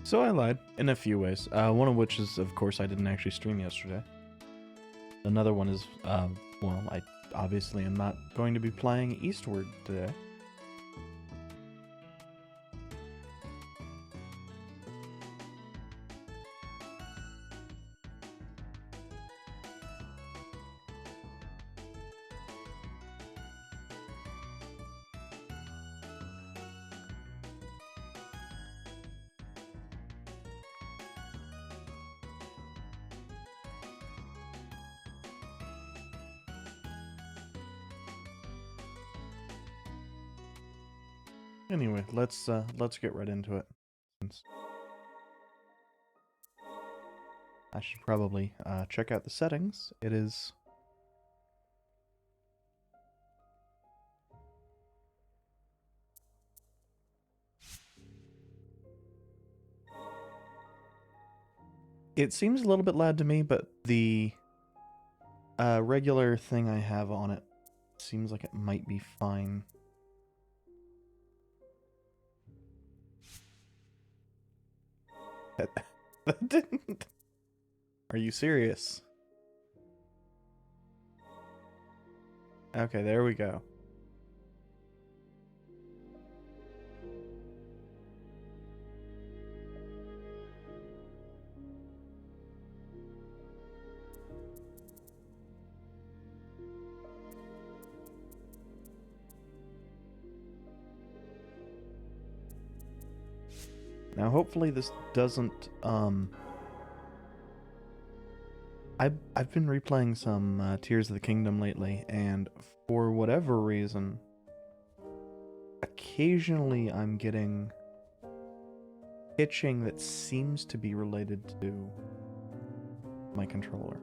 So I lied in a few ways. One of which is, of course, I didn't actually stream yesterday. Another one is, well, I obviously am not going to be playing Eastward today. Anyway, let's get right into it. Since I should probably check out the settings. It is it seems a little bit loud to me, but the regular thing I have on it seems like it might be fine. That didn't. Are you serious? Okay, there we go. Now, hopefully this doesn't, I've been replaying some Tears of the Kingdom lately, and for whatever reason, occasionally I'm getting itching that seems to be related to my controller.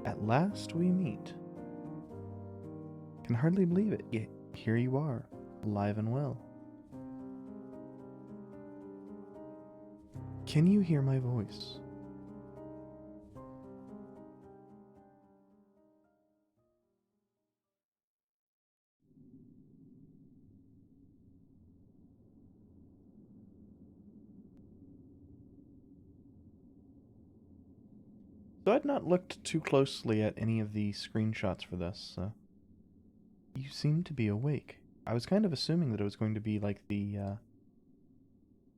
At last we meet. Can hardly believe it. Yet here you are, alive and well. Can you hear my voice? So I'd not looked too closely at any of the screenshots for this. You seem to be awake. I was kind of assuming that it was going to be like the,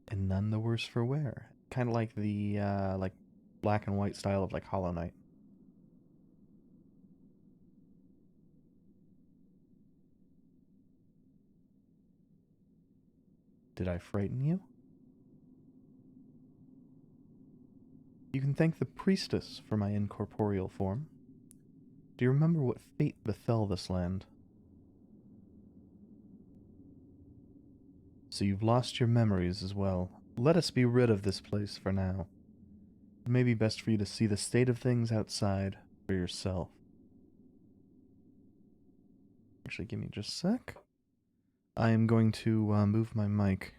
and none the worse for wear. Kind of like the, like, black and white style of, like, Hollow Knight. Did I frighten you? You can thank the priestess for my incorporeal form. Do you remember what fate befell this land? So you've lost your memories as well. Let us be rid of this place for now. It may be best for you to see the state of things outside for yourself. Actually, give me just a sec. I am going to move my mic.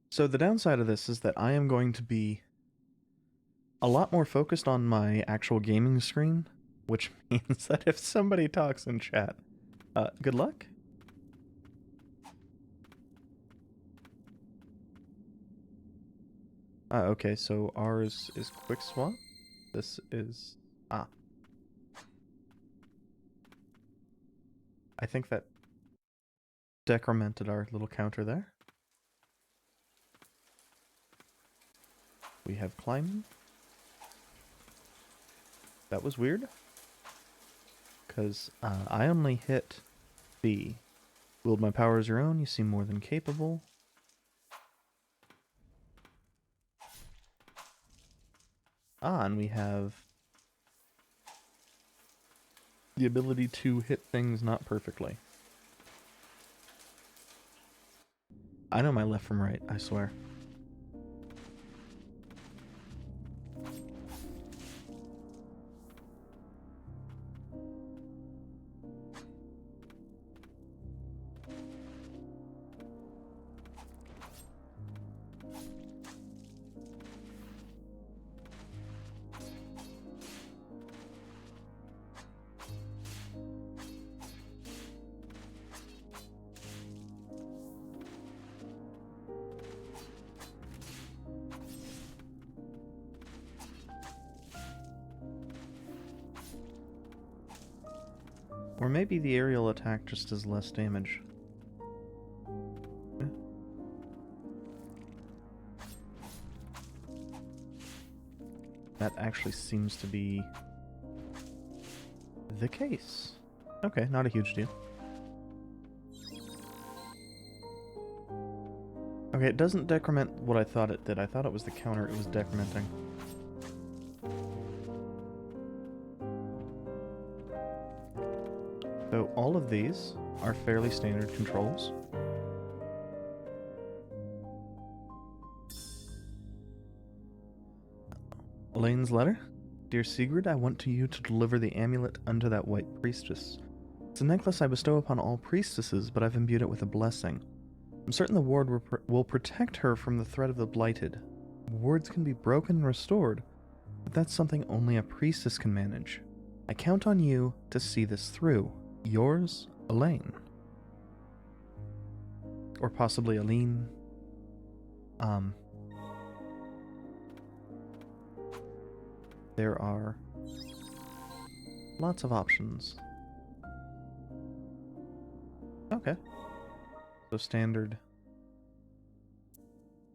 So the downside of this is that I am going to be a lot more focused on my actual gaming screen, which means that if somebody talks in chat, good luck. Okay, so ours is quick swap. This is... I think that decremented our little counter there. We have climbing. That was weird. Because I only hit B. Wield my power as your own. You seem more than capable. And we have the ability to hit things not perfectly. I know my left from right, I swear. Or maybe the aerial attack just does less damage. That actually seems to be the case. Okay, not a huge deal. Okay, it doesn't decrement what I thought it did. I thought it was the counter it was decrementing. So all of these are fairly standard controls. Elaine's letter. Dear Sigrid, I want you to deliver the amulet unto that white priestess. It's a necklace I bestow upon all priestesses, but I've imbued it with a blessing. I'm certain the ward will protect her from the threat of the blighted. Wards can be broken and restored, but that's something only a priestess can manage. I count on you to see this through. Yours, Elaine. Or possibly Aline. There are lots of options. Okay. So standard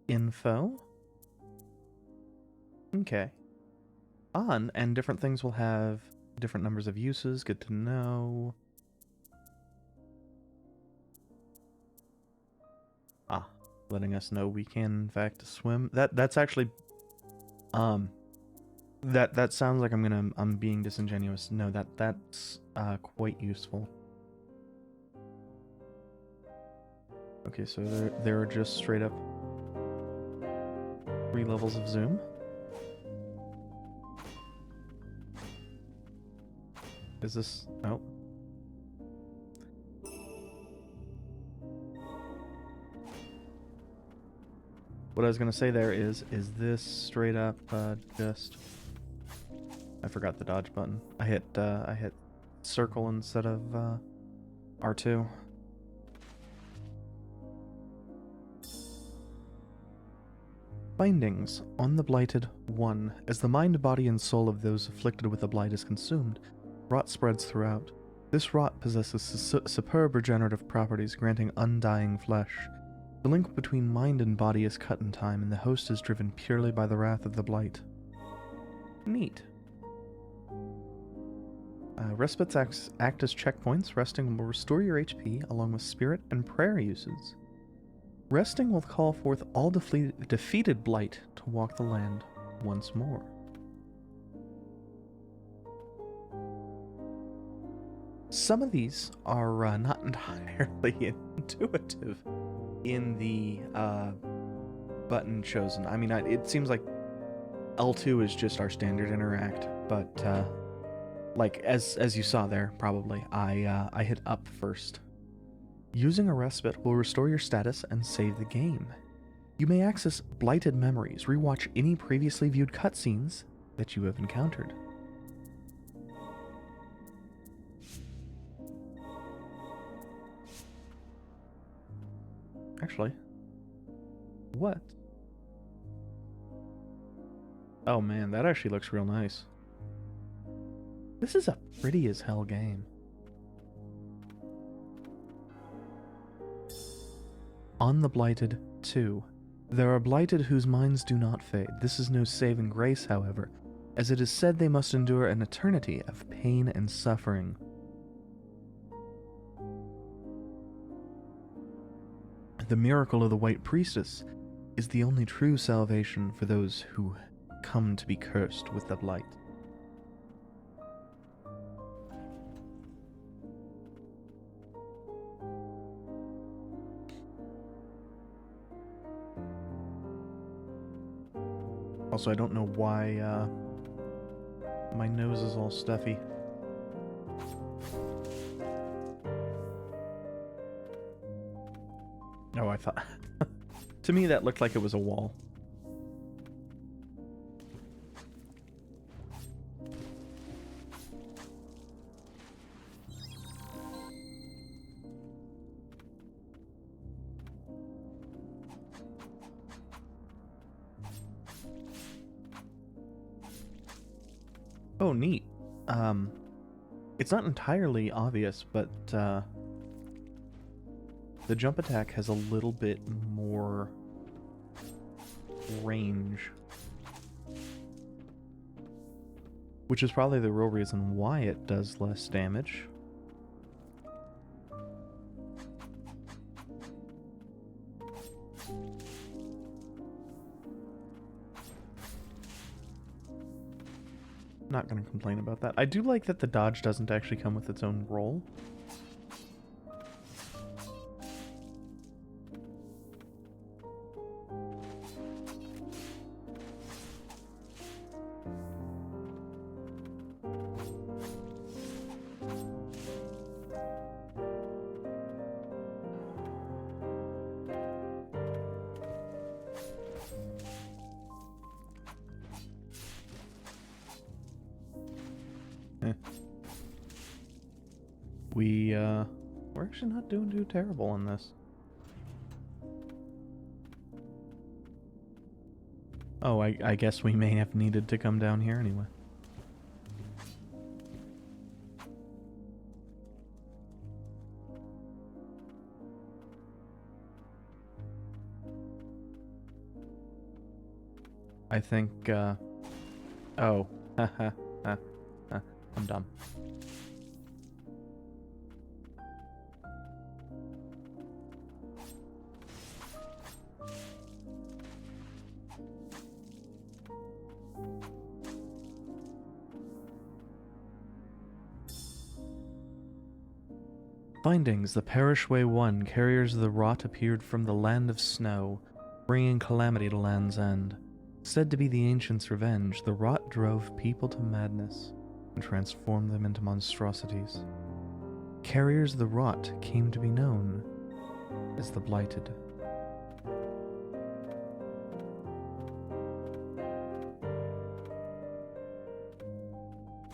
info. Okay. And different things will have different numbers of uses. Good to know. Letting us know we can in fact swim. That's actually that sounds like I'm being disingenuous. No, that's quite useful. Okay, so there are just straight up 3 levels of zoom. Is this... oh. What I was gonna say there is this straight up just... I forgot the dodge button. I hit circle instead of R2. Findings on the Blighted 1. As the mind, body, and soul of those afflicted with the blight is consumed, rot spreads throughout. This rot possesses superb regenerative properties, granting undying flesh. The link between mind and body is cut in time, and the host is driven purely by the wrath of the blight. Neat. Respites act as checkpoints. Resting will restore your HP, along with spirit and prayer uses. Resting will call forth all defeated blight to walk the land once more. Some of these are not entirely intuitive in the button chosen. I mean, it seems like L2 is just our standard interact, but like as you saw there, probably I hit up first. Using a respite will restore your status and save the game. You may access blighted memories, rewatch any previously viewed cutscenes that you have encountered. Actually, what? Oh man, that actually looks real nice. This is a pretty as hell game. On the Blighted 2. There are blighted whose minds do not fade. This is no saving grace, however, as it is said they must endure an eternity of pain and suffering. The miracle of the White Priestess is the only true salvation for those who come to be cursed with the blight. Also, I don't know why my nose is all stuffy. Oh, I thought... to me, that looked like it was a wall. Oh, neat. It's not entirely obvious, but the jump attack has a little bit more range. Which is probably the real reason why it does less damage. Not going to complain about that. I do like that the dodge doesn't actually come with its own roll. We're actually not doing too terrible on this. Oh, I guess we may have needed to come down here anyway. I think, oh, haha, I'm dumb. Findings. The Parishway 1, carriers of the rot appeared from the land of snow, bringing calamity to Land's End. Said to be the ancients' revenge, the rot drove people to madness and transformed them into monstrosities. Carriers of the rot came to be known as the Blighted.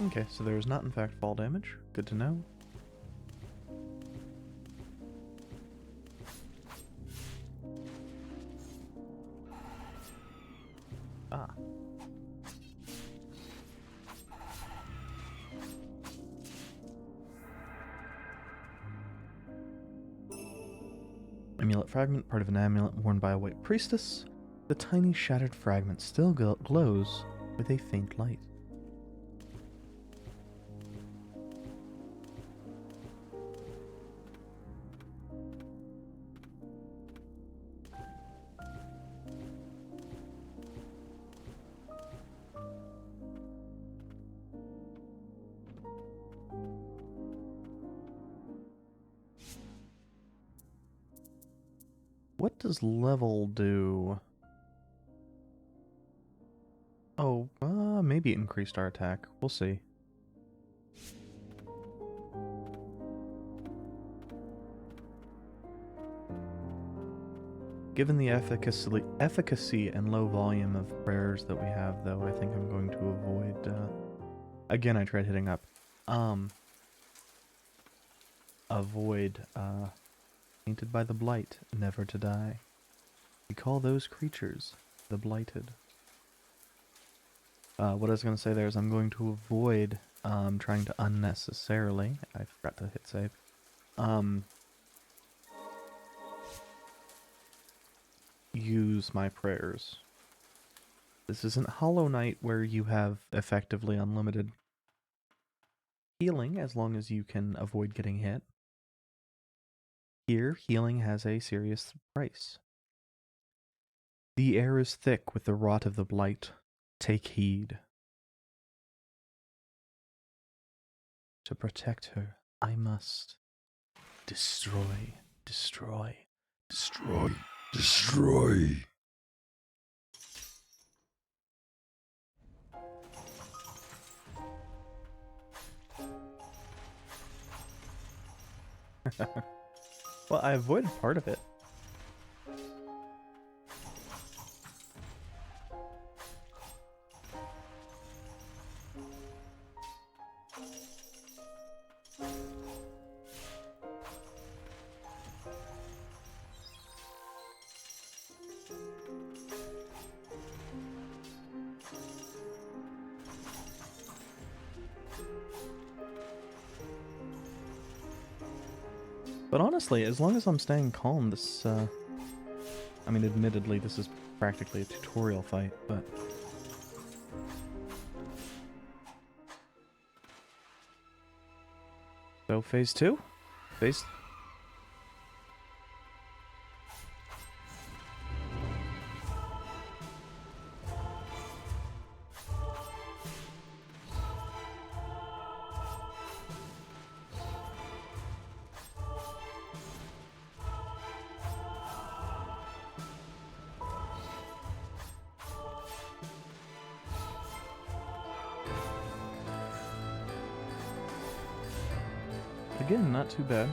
Okay, so there is not in fact fall damage. Good to know. Ah. Amulet fragment, part of an amulet worn by a white priestess. The tiny shattered fragment still glows with a faint light. What does level do? Oh, maybe it increased our attack. We'll see. Given the efficacy and low volume of prayers that we have, though, I think I'm going to avoid, again, I tried hitting up. Avoid, Painted by the blight, never to die. We call those creatures the Blighted. What I was going to say there is I'm going to avoid trying to unnecessarily, I forgot to hit save, use my prayers. This isn't Hollow Knight where you have effectively unlimited healing as long as you can avoid getting hit. Here, healing has a serious price. The air is thick with the rot of the blight. Take heed. To protect her, I must destroy, destroy, destroy, destroy. Well, I avoided part of it. But honestly, as long as I'm staying calm, this, I mean, admittedly, this is practically a tutorial fight, but... So, phase 2? Phase... Again, not too bad.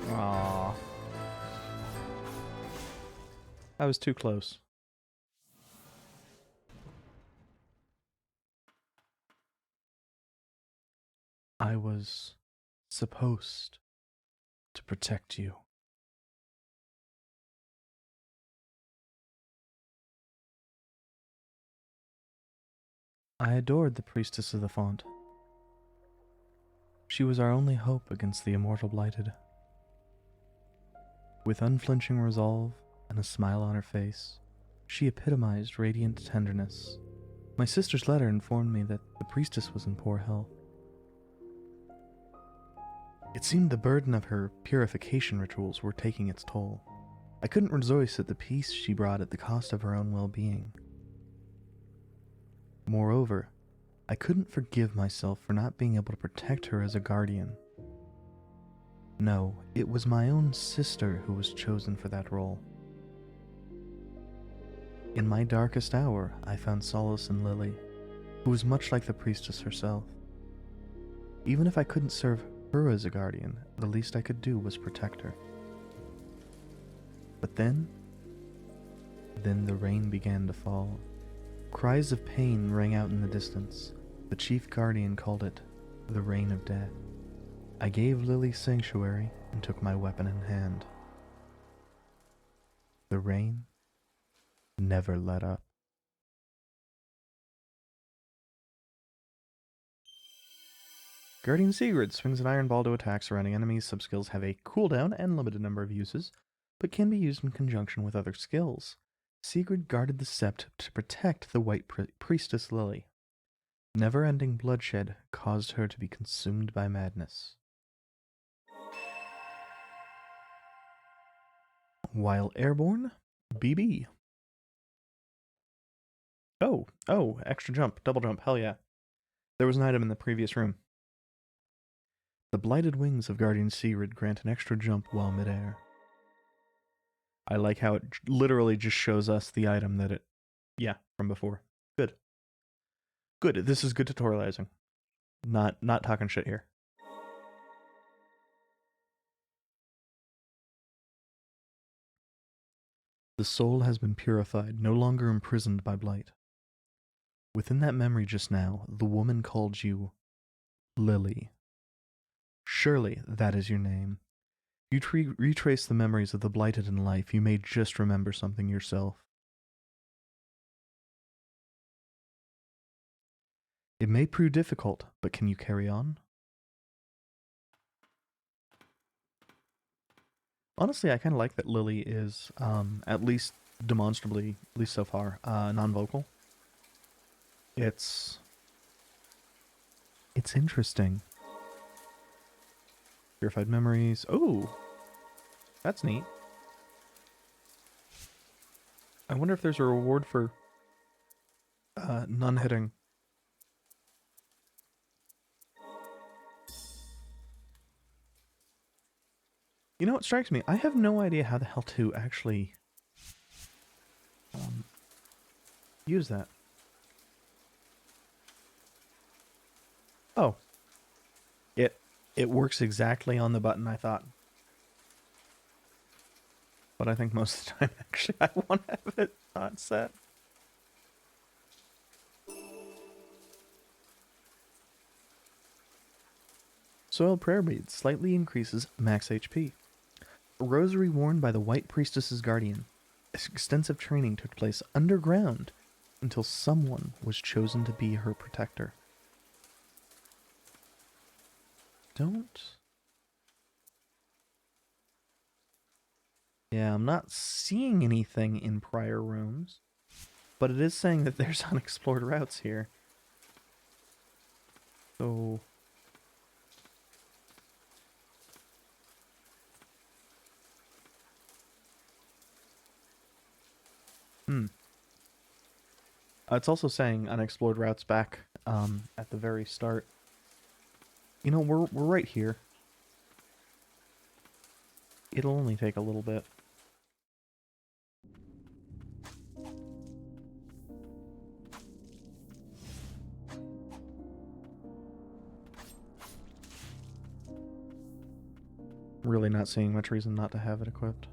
Aww. I was too close. I was supposed to protect you. I adored the priestess of the font. She was our only hope against the immortal blighted. With unflinching resolve and a smile on her face, she epitomized radiant tenderness. My sister's letter informed me that the priestess was in poor health. It seemed the burden of her purification rituals were taking its toll. I couldn't rejoice at the peace she brought at the cost of her own well-being. Moreover, I couldn't forgive myself for not being able to protect her as a guardian. No, it was my own sister who was chosen for that role. In my darkest hour, I found solace in Lily, who was much like the priestess herself. Even if I couldn't serve her as a guardian, the least I could do was protect her. But then the rain began to fall. Cries of pain rang out in the distance. The chief guardian called it the rain of death. I gave Lily sanctuary and took my weapon in hand. The rain never let up. Guardian Sigrid swings an iron ball to attack surrounding enemies. Subskills have a cooldown and limited number of uses, but can be used in conjunction with other skills. Sigrid guarded the sept to protect the white priestess Lily. Never-ending bloodshed caused her to be consumed by madness. While airborne, BB. Oh, extra jump, double jump, hell yeah. There was an item in the previous room. The blighted wings of Guardian Sigrid grant an extra jump while midair. I like how it literally just shows us the item that it... Yeah, from before. Good. Good, this is good tutorializing. Not talking shit here. The soul has been purified, no longer imprisoned by blight. Within that memory just now, the woman called you Lily. Surely that is your name. You retrace the memories of the blighted in life, you may just remember something yourself. It may prove difficult, but can you carry on? Honestly, I kind of like that Lily is, at least demonstrably, at least so far, non-vocal. It's interesting. Purified memories. Oh, that's neat. I wonder if there's a reward for none hitting. You know what strikes me? I have no idea how the hell to actually use that. Oh. It works exactly on the button I thought. But I think most of the time, actually, I want to have it not set. Soiled prayer beads slightly increases max HP. A rosary worn by the White Priestess's guardian. Extensive training took place underground until someone was chosen to be her protector. Don't... Yeah, I'm not seeing anything in prior rooms, but it is saying that there's unexplored routes here. So... It's also saying unexplored routes back at the very start. You know, we're right here. It'll only take a little bit. Really not seeing much reason not to have it equipped.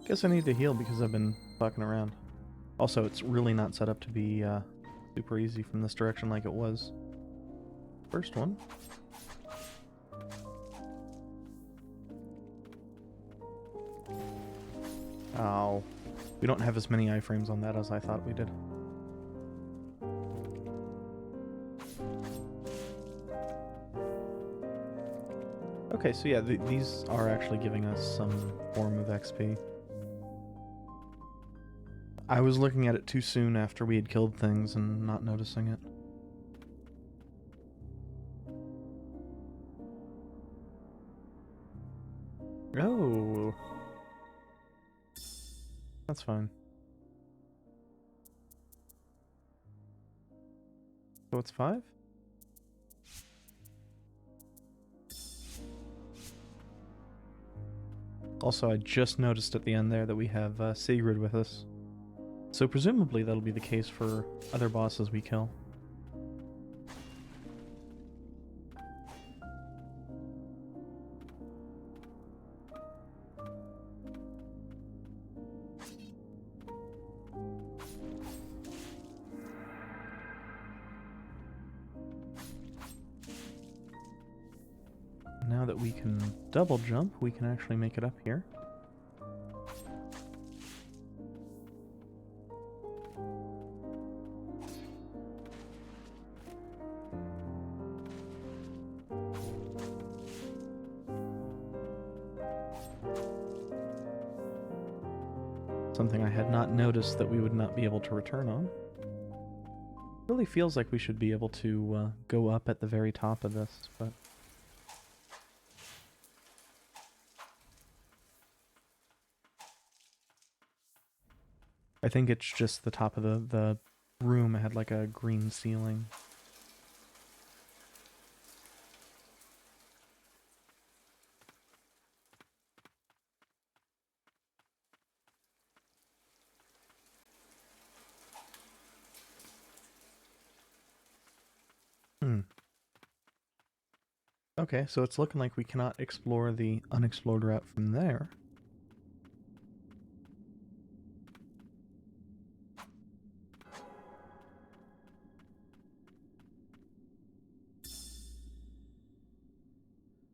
Guess I need to heal because I've been fucking around. Also, it's really not set up to be super easy from this direction like it was. First one. Oh. We don't have as many iframes on that as I thought we did. Okay, so yeah, these are actually giving us some form of XP. I was looking at it too soon after we had killed things and not noticing it. Oh. That's fine. So it's 5? Also, I just noticed at the end there that we have Sigrid with us. So presumably that'll be the case for other bosses we kill. Now that we can double jump, we can actually make it up here. Something I had not noticed that we would not be able to return on. Really feels like we should be able to go up at the very top of this, but... I think it's just the top of the room had like a green ceiling. Okay, so it's looking like we cannot explore the unexplored route from there.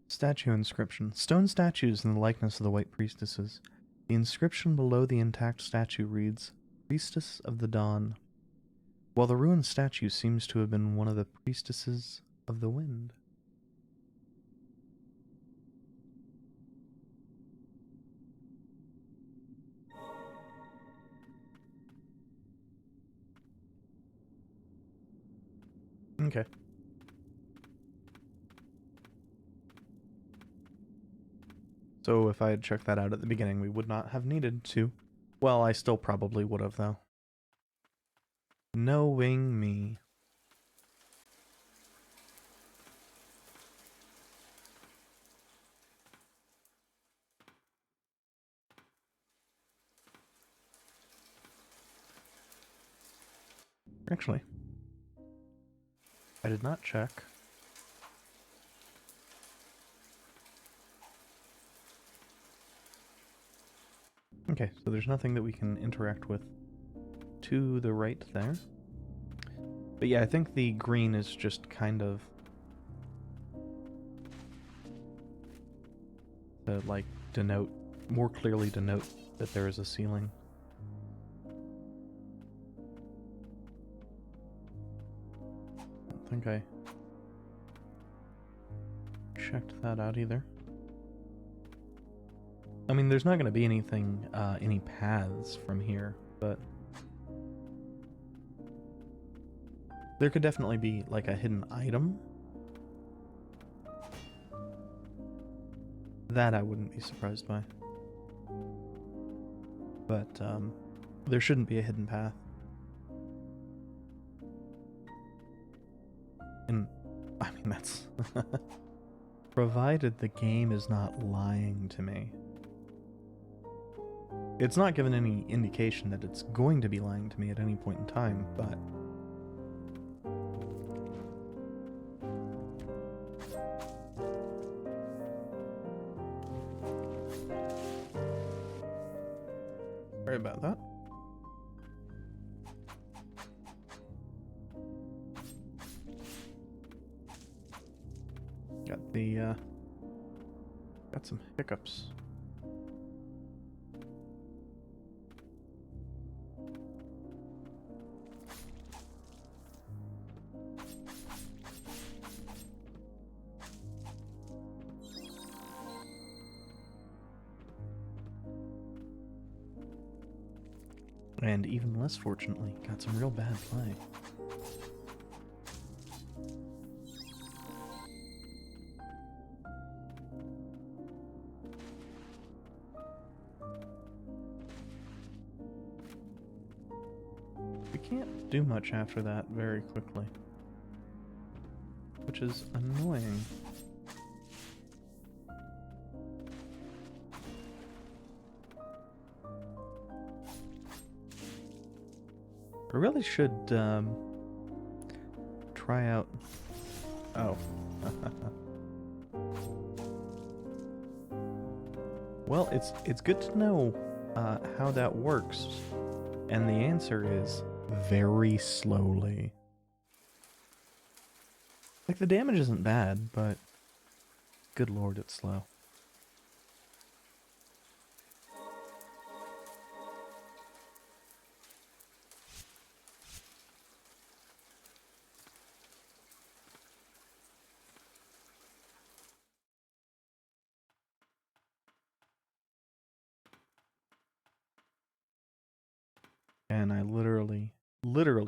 Statue inscription. Stone statues in the likeness of the white priestesses. The inscription below the intact statue reads, Priestess of the Dawn. While the ruined statue seems to have been one of the priestesses of the wind. Okay. So if I had checked that out at the beginning, we would not have needed to. Well, I still probably would have, though. Knowing me. Actually, I did not check. Okay, so there's nothing that we can interact with to the right there. But yeah, I think the green is just kind of to, like, more clearly denote that there is a ceiling. I don't think I checked that out either. I mean, there's not going to be anything, any paths from here, but there could definitely be, like, a hidden item. That I wouldn't be surprised by. But, there shouldn't be a hidden path. And, I mean, that's... provided the game is not lying to me. It's not given any indication that it's going to be lying to me at any point in time, but... Sorry about that. Got some hiccups. And even less fortunately, got some real bad play. We can't do much after that very quickly, which is annoying. I really should try out... Oh. Well, it's good to know how that works, and the answer is very slowly. Like, the damage isn't bad, but good lord, it's slow. And I literally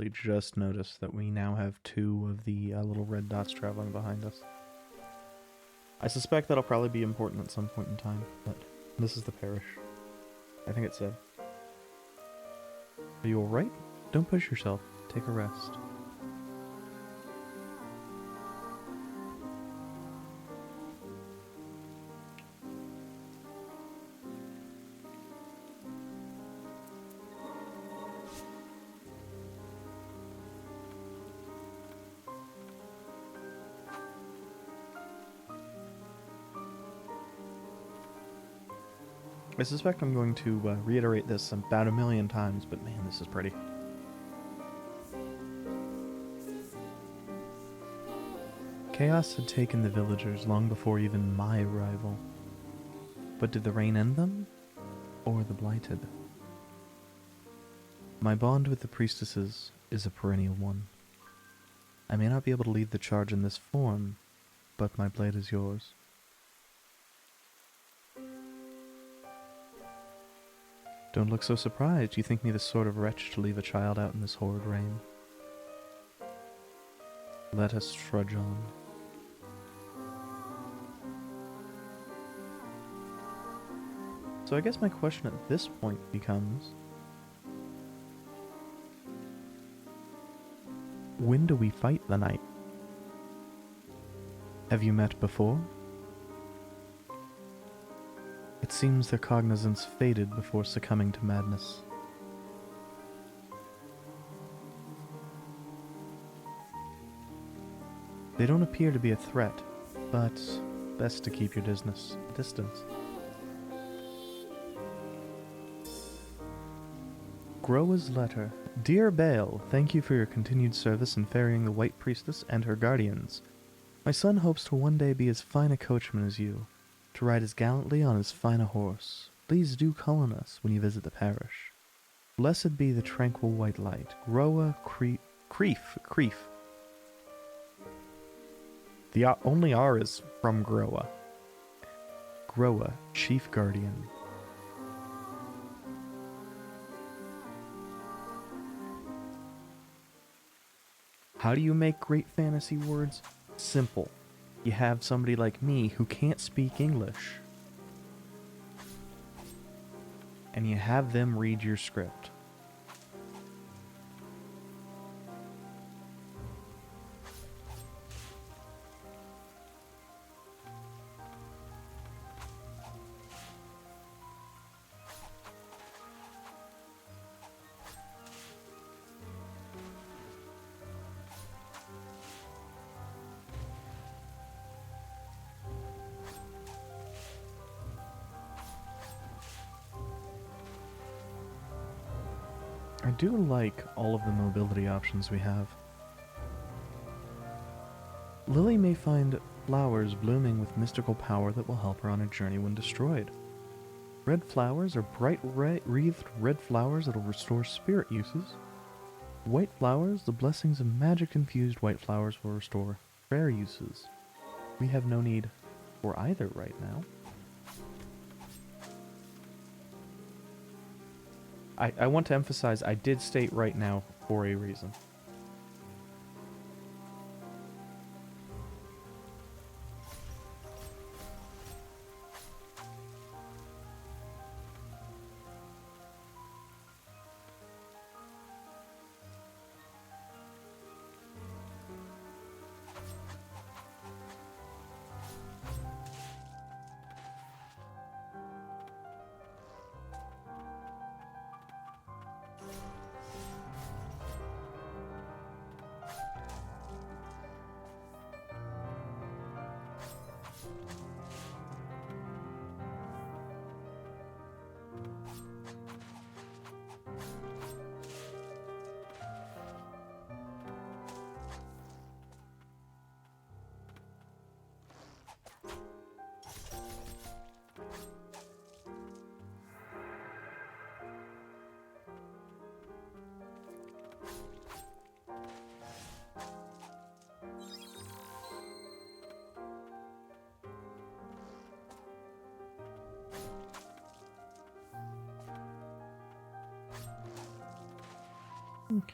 just noticed that we now have 2 of the little red dots traveling behind us. I suspect that'll probably be important at some point in time, but this is the parish. I think it said. Are you alright? Don't push yourself. Take a rest. I suspect I'm going to reiterate this about 1,000,000 times, but man, this is pretty. Chaos had taken the villagers long before even my arrival. But did the rain end them? Or the blighted? My bond with the priestesses is a perennial one. I may not be able to lead the charge in this form, but my blade is yours. Don't look so surprised. You think me the sort of wretch to leave a child out in this horrid rain? Let us trudge on. So I guess my question at this point becomes, when do we fight the knight? Have you met before? It seems their cognizance faded before succumbing to madness. They don't appear to be a threat, but best to keep your distance. Groa's letter. Dear Bale, thank you for your continued service in ferrying the White Priestess and her guardians. My son hopes to one day be as fine a coachman as you, to ride as gallantly on as fine a horse. Please do call on us when you visit the parish. Blessed be the tranquil white light. Groa Creef. The only R is from Groa. Groa, Chief Guardian. How do you make great fantasy words? Simple. You have somebody like me who can't speak English, and you have them read your script. I do like all of the mobility options we have. Lily may find flowers blooming with mystical power that will help her on a journey when destroyed. Red flowers are bright wreathed red flowers that will restore spirit uses. White flowers, the blessings of magic-infused white flowers will restore prayer uses. We have no need for either right now. I want to emphasize, I did state right now for a reason.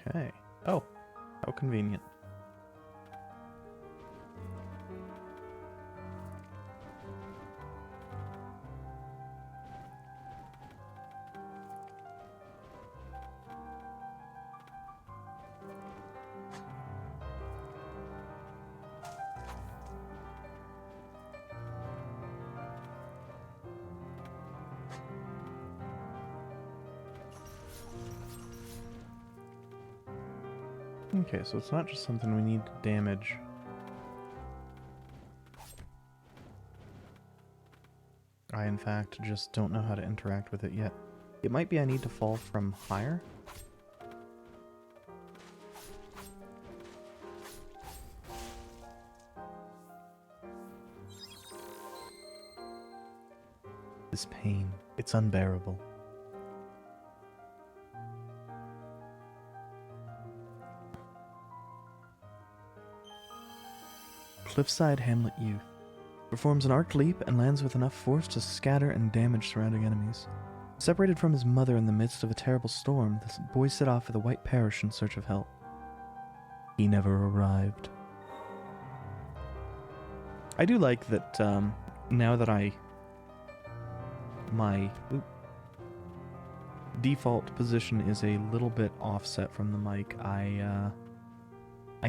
Okay. Oh, how convenient. Okay, so it's not just something we need to damage. I, in fact, just don't know how to interact with it yet. It might be I need to fall from higher? This pain, it's unbearable. Cliffside Hamlet Youth. Performs an arc leap and lands with enough force to scatter and damage surrounding enemies. Separated from his mother in the midst of a terrible storm, the boy set off for the White Parish in search of help. He never arrived. I do like that now that my default position is a little bit offset from the mic, I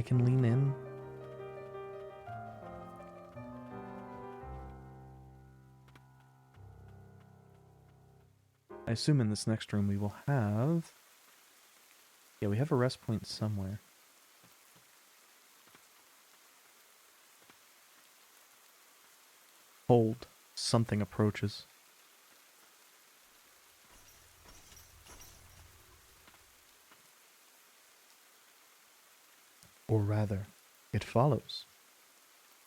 can lean in. I assume in this next room we will have... Yeah, we have a rest point somewhere. Hold. Something approaches. Or rather, it follows.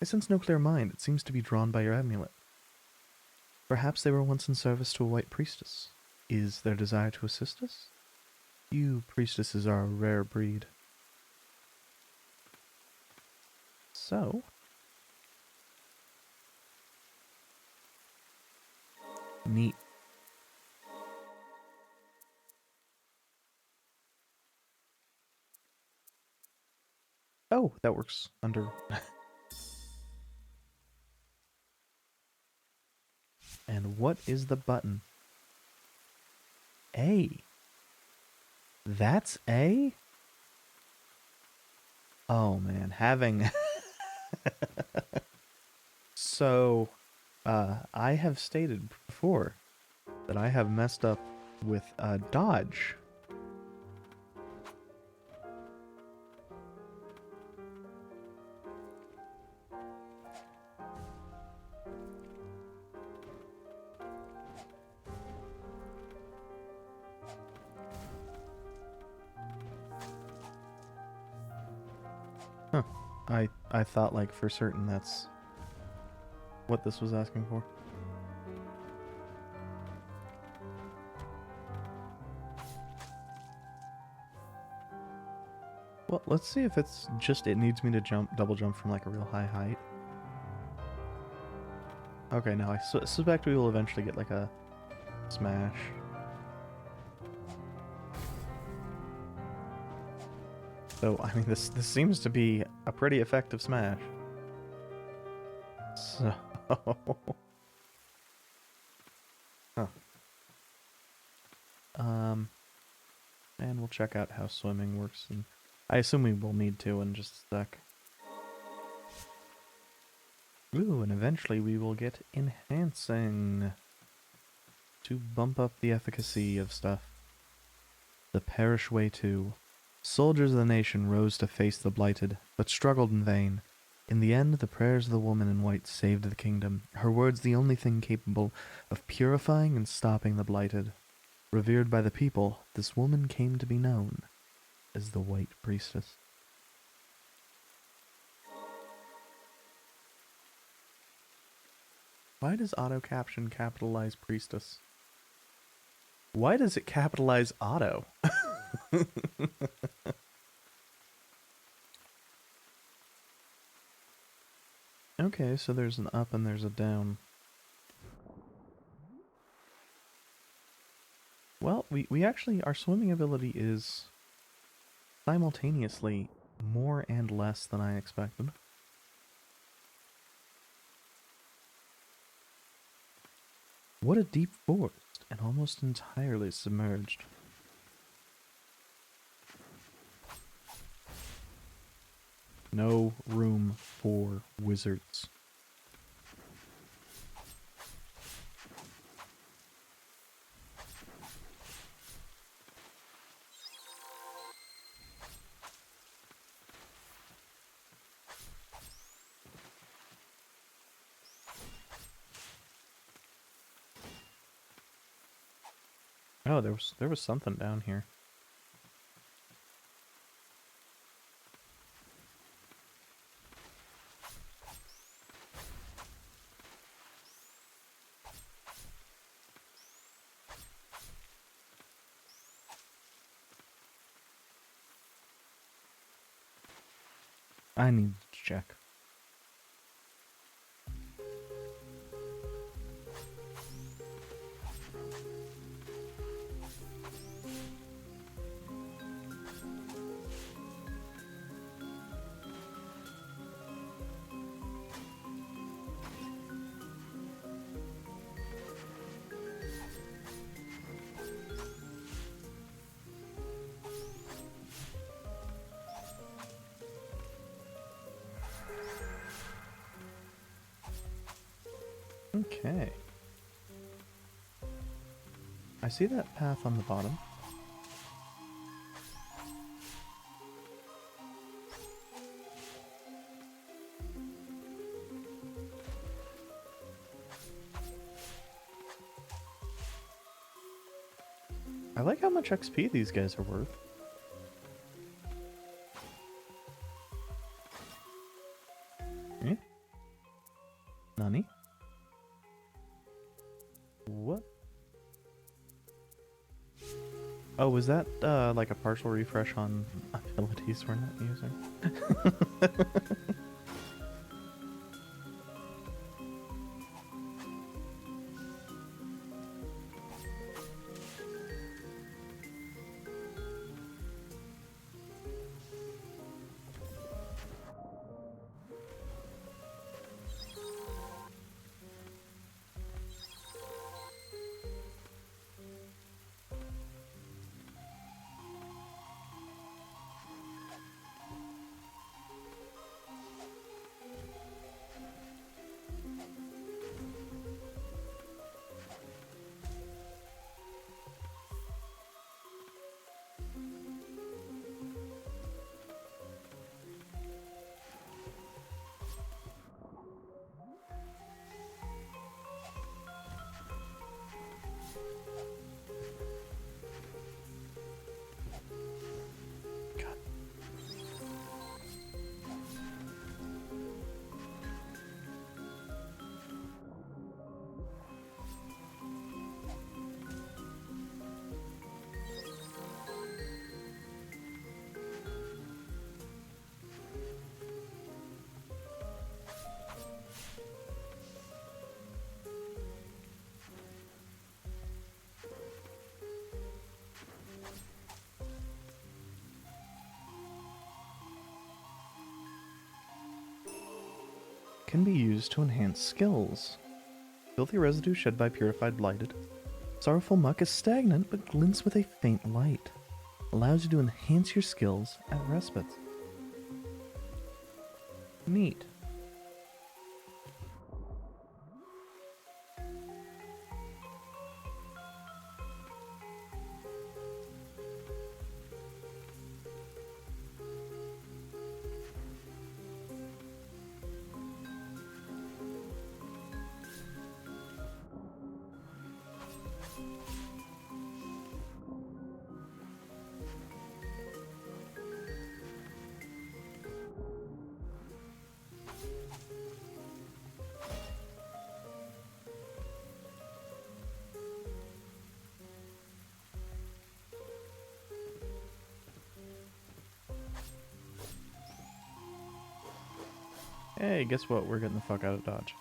I sense no clear mind. It seems to be drawn by your amulet. Perhaps they were once in service to a white priestess. Is their desire to assist us? You priestesses are a rare breed. So... neat. Oh, that works under... And what is the button? A. That's A? Oh man, having... So, I have stated before that I have messed up with dodge. Huh. I thought like for certain that's what this was asking for. Well, let's see if it's just it needs me to double jump from like a real high height. Okay, no, I suspect we will eventually get like a smash. So, I mean, this seems to be a pretty effective smash. So... huh. And we'll check out how swimming works, and I assume we will need to in just a sec. Ooh, and eventually we will get enhancing to bump up the efficacy of stuff. The Parish Way 2. Soldiers of the nation rose to face the blighted, but struggled in vain. In the end, the prayers of the woman in white saved the kingdom, her words the only thing capable of purifying and stopping the blighted. Revered by the people, this woman came to be known as the White Priestess. Why does auto-caption capitalize priestess? Why does it capitalize auto? Okay, so there's an up and there's a down. Well, we actually, our swimming ability is simultaneously more and less than I expected. What a deep forest, and almost entirely submerged. No room for wizards. Oh, there was something down here. I need to check. Okay. I see that path on the bottom. I like how much XP these guys are worth. Eh? Nani? What? Oh, was that like a partial refresh on abilities we're not using? God. Can be used to enhance skills. Filthy residue shed by purified blighted. Sorrowful muck is stagnant but glints with a faint light. Allows you to enhance your skills at respite. Neat. Hey, guess what? We're getting the fuck out of Dodge.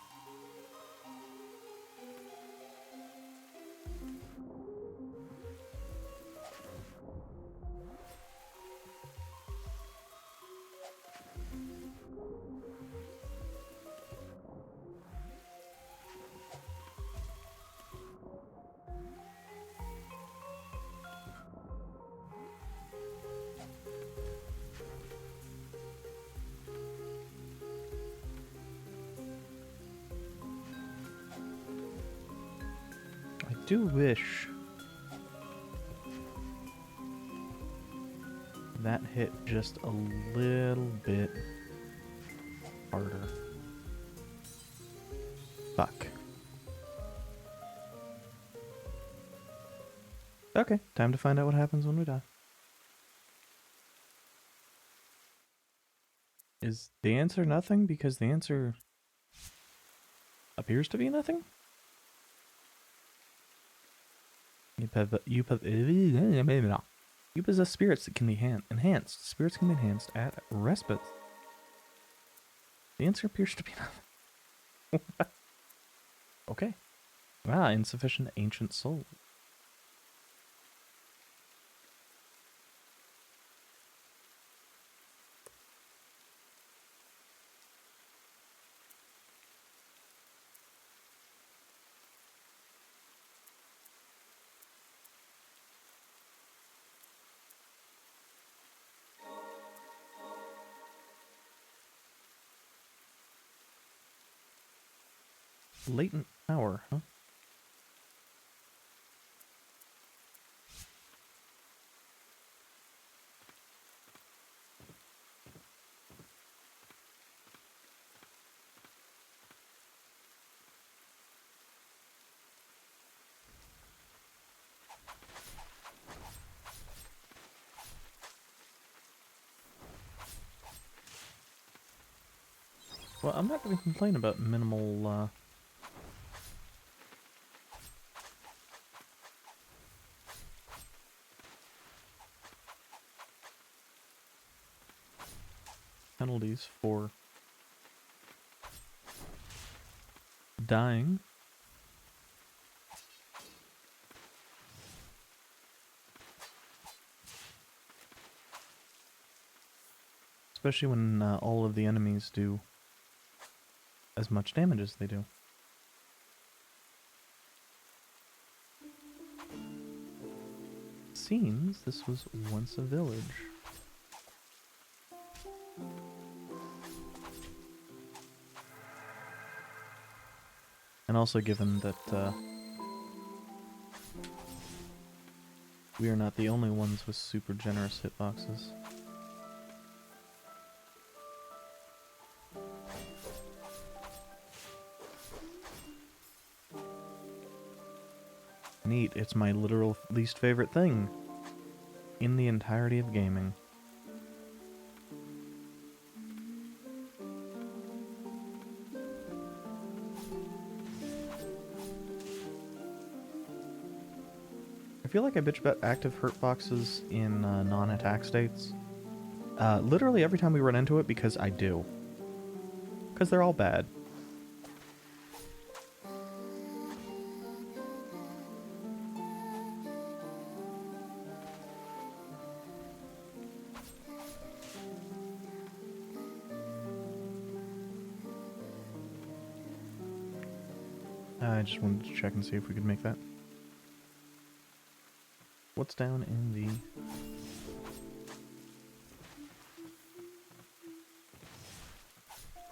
I do wish that hit just a little bit harder. Fuck. Okay, time to find out what happens when we die. Is the answer nothing? Because the answer appears to be nothing? You possess spirits that can be enhanced. Spirits can be enhanced at respite. The answer appears to be nothing. Okay. Wow, insufficient ancient soul. Latent power, huh? Well, I'm not going to complain about minimal, penalties for dying. Especially when all of the enemies do as much damage as they do. Seems this was once a village. And also given that we are not the only ones with super generous hitboxes. Neat, it's my literal least favorite thing in the entirety of gaming. I feel like I bitch about active hurt boxes in non-attack states. Literally every time we run into it, because I do. Because they're all bad. I just wanted to check and see if we could make that. What's down in the...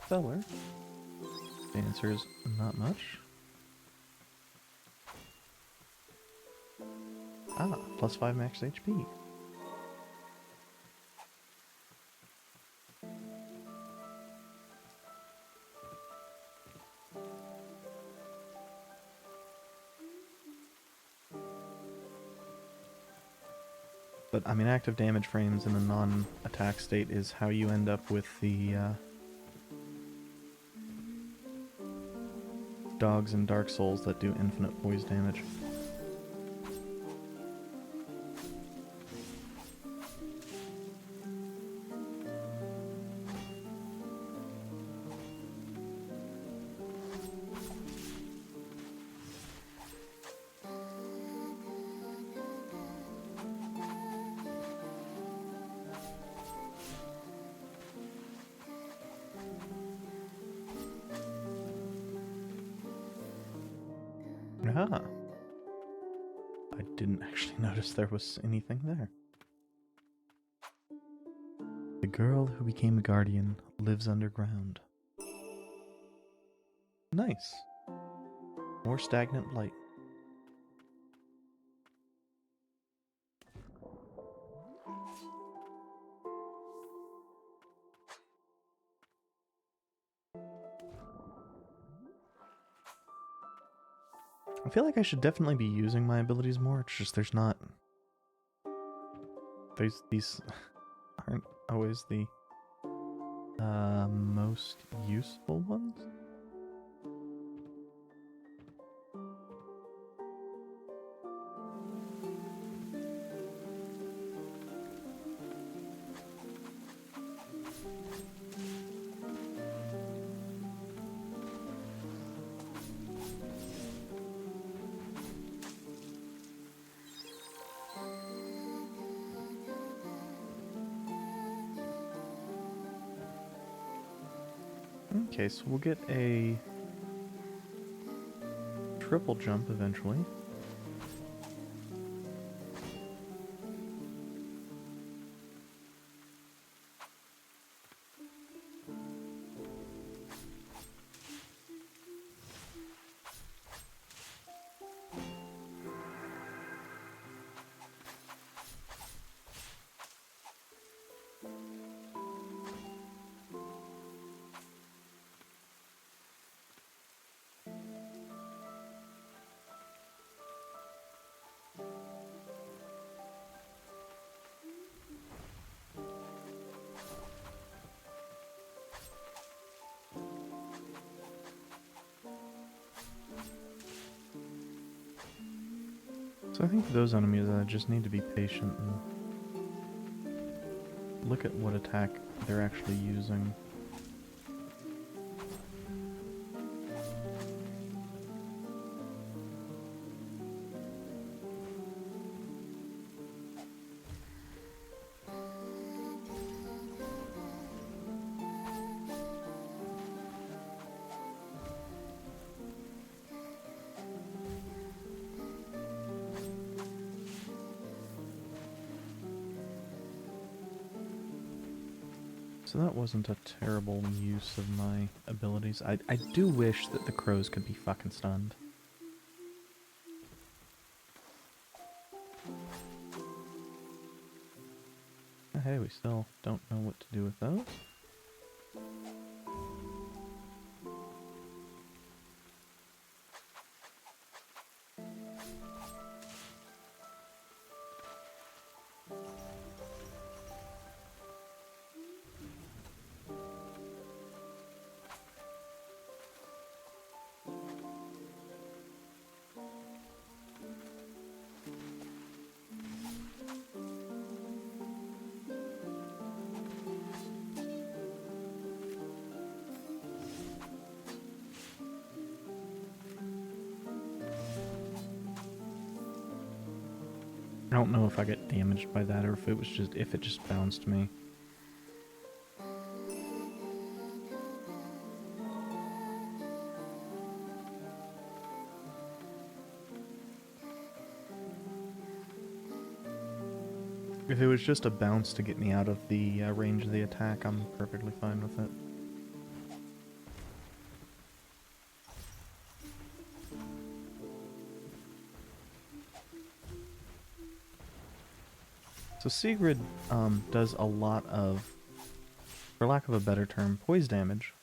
cellar? The answer is not much. Ah, plus 5 max HP. But, I mean, active damage frames in a non-attack state is how you end up with the, dogs in Dark Souls that do infinite poise damage. Ah. I didn't actually notice there was anything there. The girl who became a guardian lives underground. Nice. More stagnant light. I feel like I should definitely be using my abilities more, it's just there's not... These aren't always the most useful ones. Okay, so we'll get a triple jump eventually. So I think for those enemies I just need to be patient and look at what attack they're actually using. So that wasn't a terrible use of my abilities. I do wish that the crows could be fucking stunned. Hey, we still don't know what to do with those. I don't know if I get damaged by that or if it just bounced me. If it was just a bounce to get me out of the range of the attack, I'm perfectly fine with it. So Sigrid does a lot of, for lack of a better term, poise damage.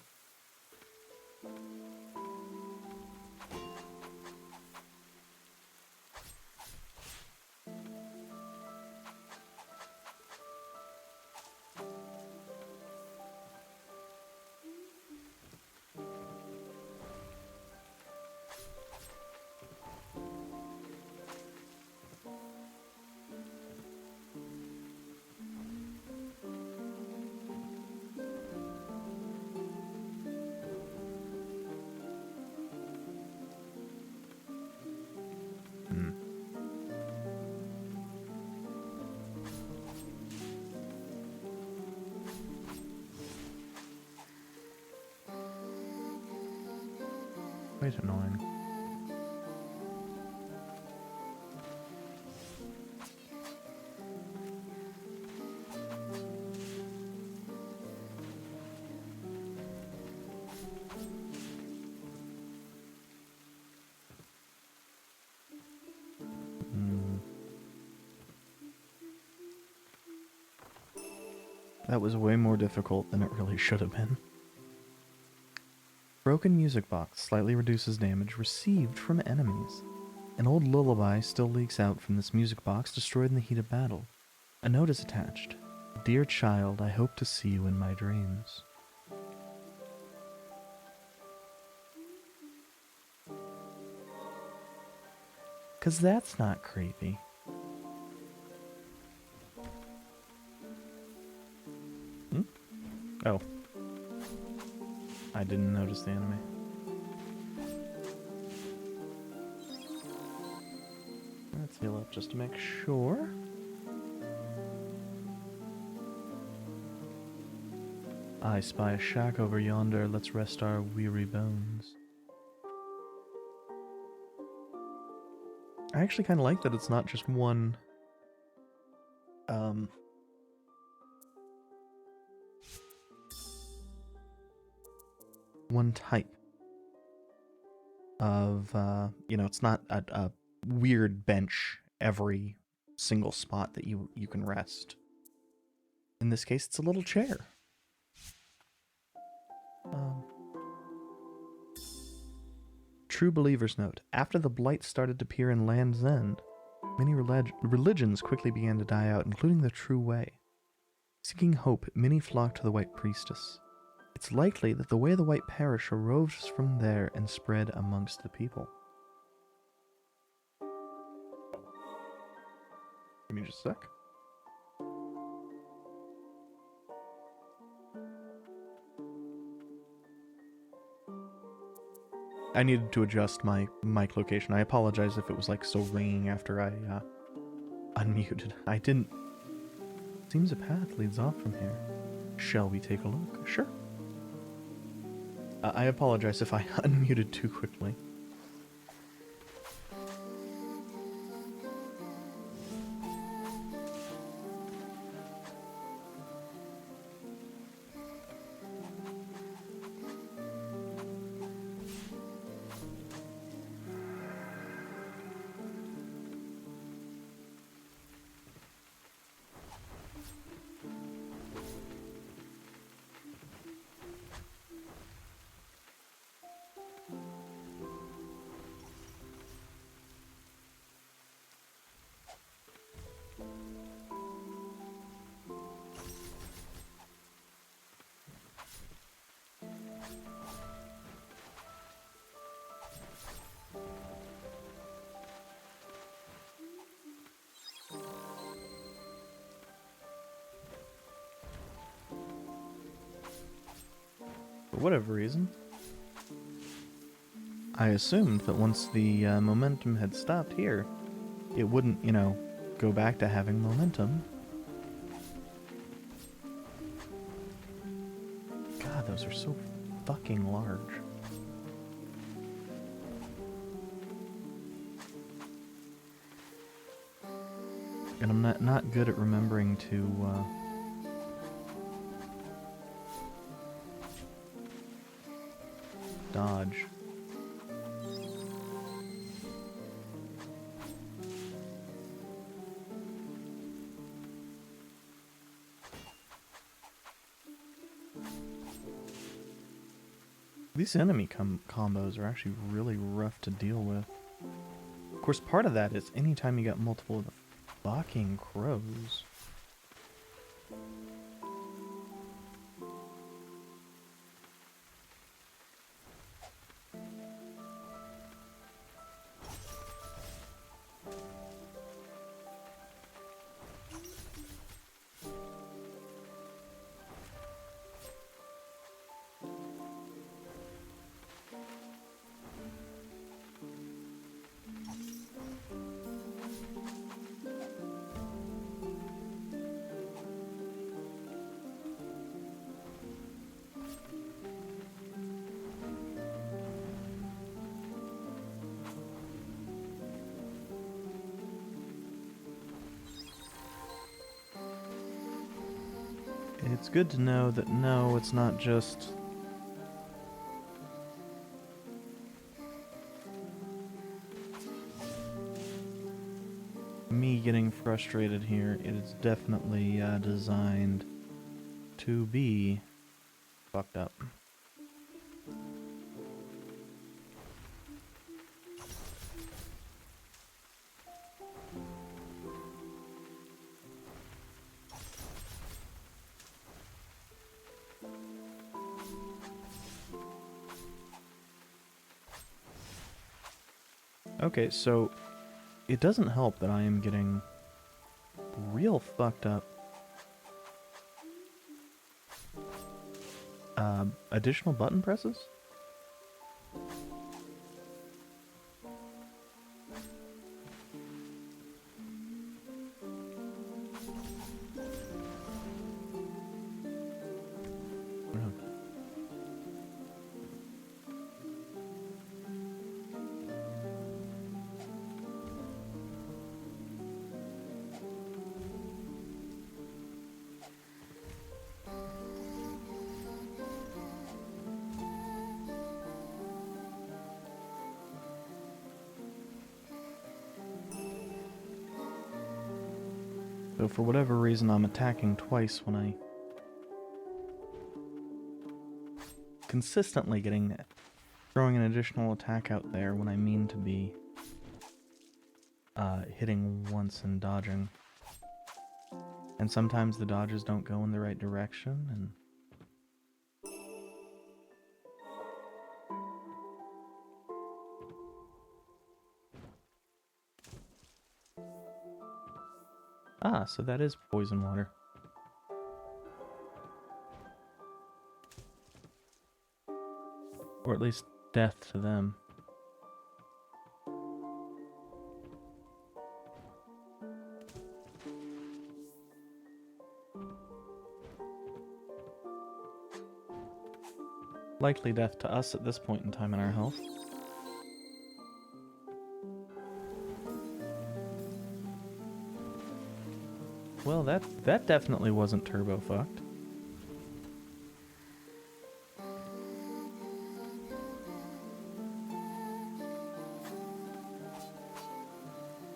Quite annoying. That was way more difficult than it really should have been. Broken music box slightly reduces damage received from enemies. An old lullaby still leaks out from this music box destroyed in the heat of battle. A note is attached. Dear child, I hope to see you in my dreams. Cause that's not creepy. Oh. I didn't notice the enemy. Let's heal up just to make sure. I spy a shack over yonder, let's rest our weary bones. I actually kind of like that it's not just one, one type of, it's not a weird bench every single spot that you can rest. In this case, it's a little chair. True Believer's Note. After the blight started to appear in Land's End, many religions quickly began to die out, including the True Way. Seeking hope, many flocked to the White Priestess. It's likely that the Way of the White Parish arose from there and spread amongst the people. Give me just a sec. I needed to adjust my mic location. I apologize if it was like so ringing after I unmuted. I didn't. Seems a path leads off from here. Shall we take a look? Sure. I apologize if I unmuted too quickly. For whatever reason, I assumed that once the momentum had stopped here, it wouldn't, you know, go back to having momentum. God, those are so fucking large. And I'm not good at remembering to dodge. These enemy combos are actually really rough to deal with. Of course, part of that is anytime you got multiple of the fucking crows. It's good to know that no, it's not just me getting frustrated here. It is definitely designed to be fucked up. Okay, so it doesn't help that I am getting real fucked up additional button presses? So for whatever reason, I'm attacking twice when I consistently throwing an additional attack out there when I mean to be hitting once and dodging. And sometimes the dodges don't go in the right direction, and Ah, so that is poison water. Or at least death to them. Likely death to us at this point in time in our health. Well, that definitely wasn't turbo fucked.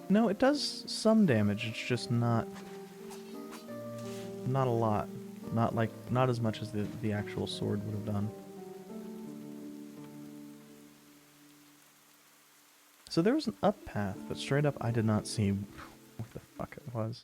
No, it does some damage. It's just not a lot. Not as much as the actual sword would have done. So there was an up path, but straight up I did not see what the fuck it was.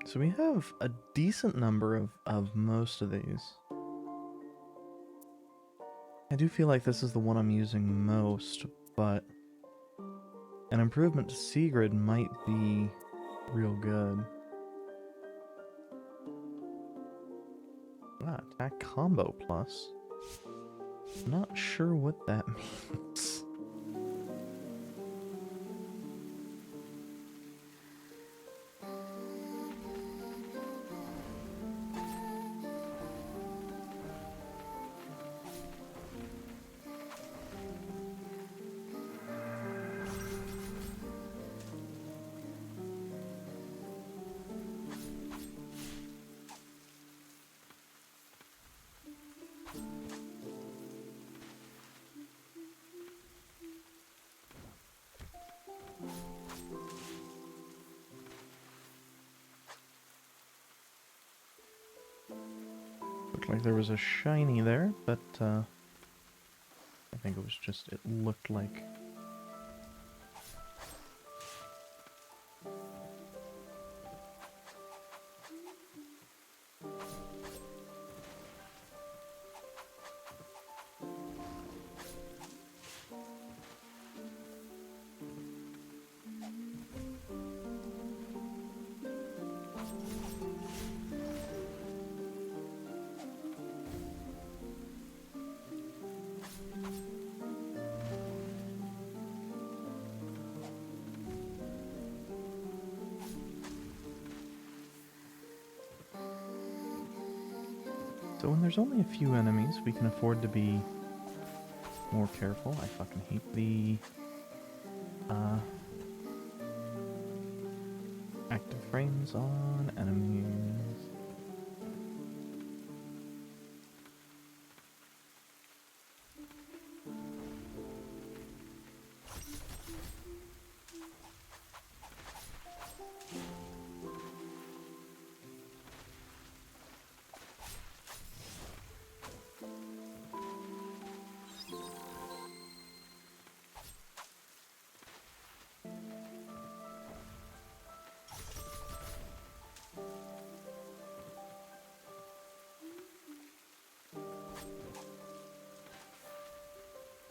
So we have a decent number of most of these. I do feel like this is the one I'm using most, but an improvement to Sigrid might be real good. Ah, attack combo plus. Not sure what that means. Looked like there was a shiny there, but I think it was just, it looked like. So when there's only a few enemies, we can afford to be more careful. I fucking hate the active frames on enemies.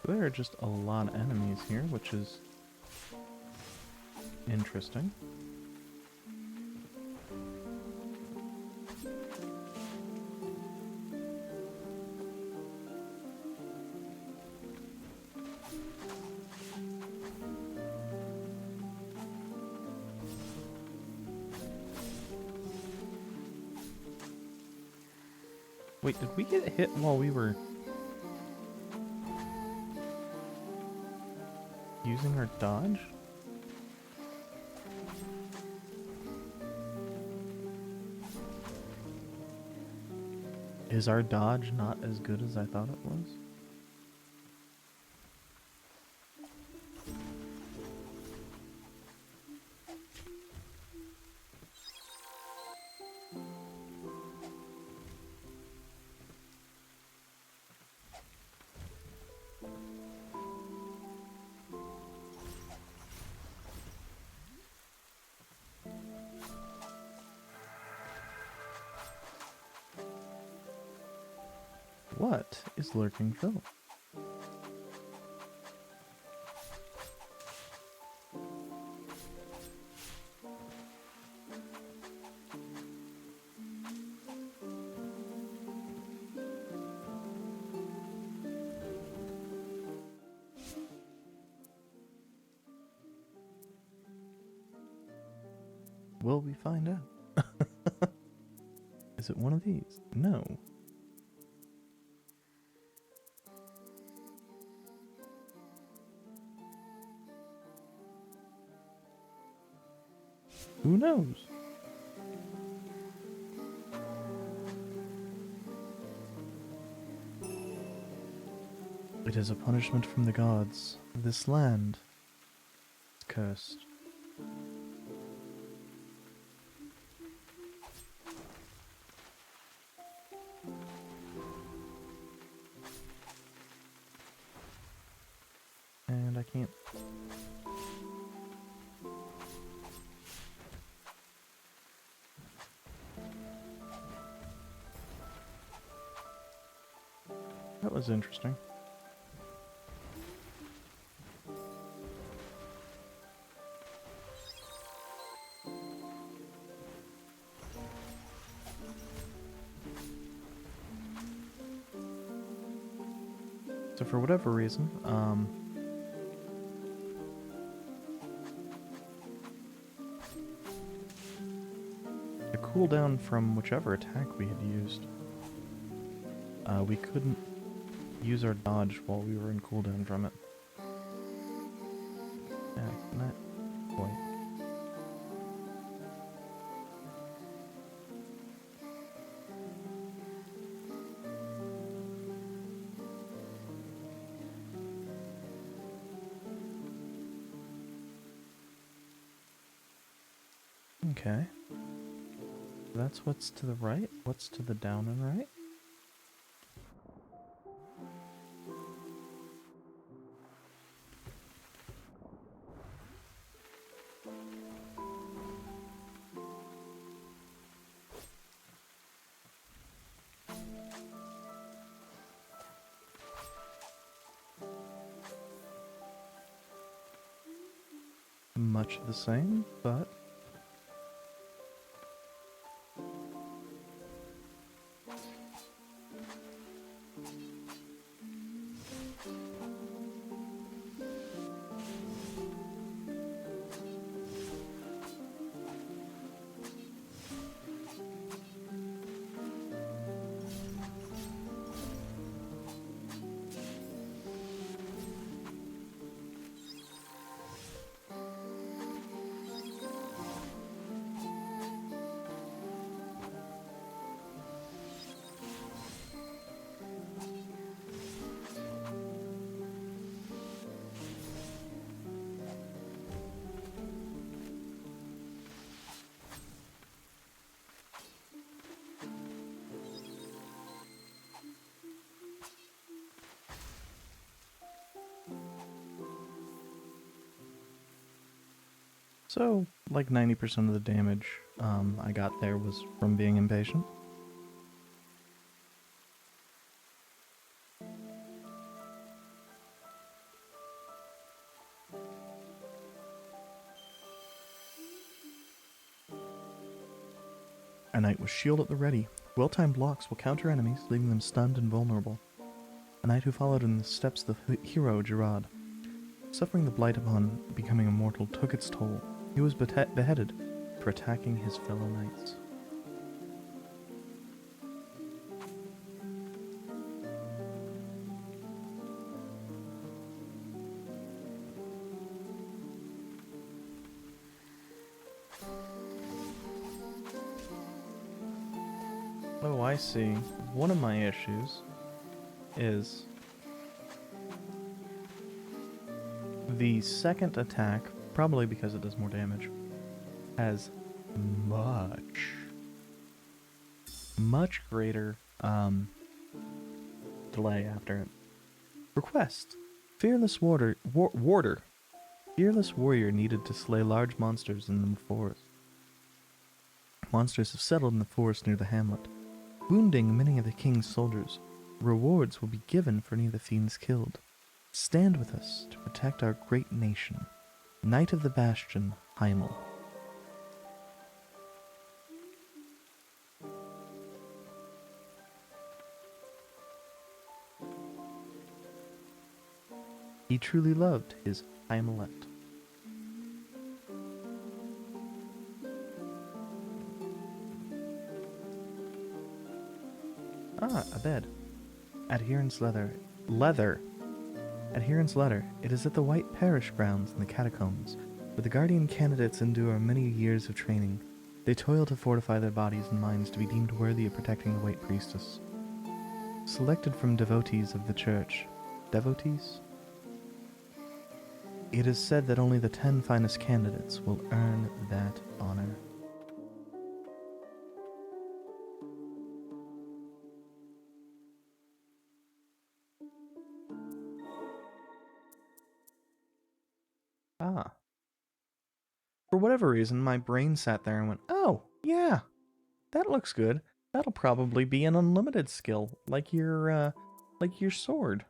There are just a lot of enemies here, which is interesting. Wait, did we get hit while we were using our dodge? Is our dodge not as good as I thought it was? What is lurking Phil? Will we find out? Is it one of these? No. Who knows? It is a punishment from the gods. This land is cursed. And I can't. That was interesting. So for whatever reason, the cooldown from whichever attack we had used, we couldn't use our dodge while we were in cooldown from it. Yeah, not quite. Okay. That's what's to the right. What's to the down and right? Much the same, but so like 90% of the damage I got there was from being impatient. A knight with shield at the ready. Well-timed blocks will counter enemies, leaving them stunned and vulnerable. A knight who followed in the steps of the hero Gerard. Suffering the blight upon becoming immortal took its toll. He was beheaded for attacking his fellow knights. Oh, I see. One of my issues is the second attack, probably because it does more damage, has much greater delay after it. Request. Fearless warder. Fearless warrior needed to slay large monsters in the forest. Monsters have settled in the forest near the hamlet, wounding many of the king's soldiers. Rewards will be given for any of the fiends killed. Stand with us to protect our great nation. Knight of the Bastion, Heimel. He truly loved his Heimelet. Ah, a bed. Adherence leather. Leather! Adherence letter. It is at the White Parish grounds in the catacombs, where the guardian candidates endure many years of training. They toil to fortify their bodies and minds to be deemed worthy of protecting the White Priestess. Selected from devotees of the church. Devotees? It is said that only the 10 finest candidates will earn that honor. Ah. For whatever reason, my brain sat there and went, oh, yeah, that looks good. That'll probably be an unlimited skill, like your sword.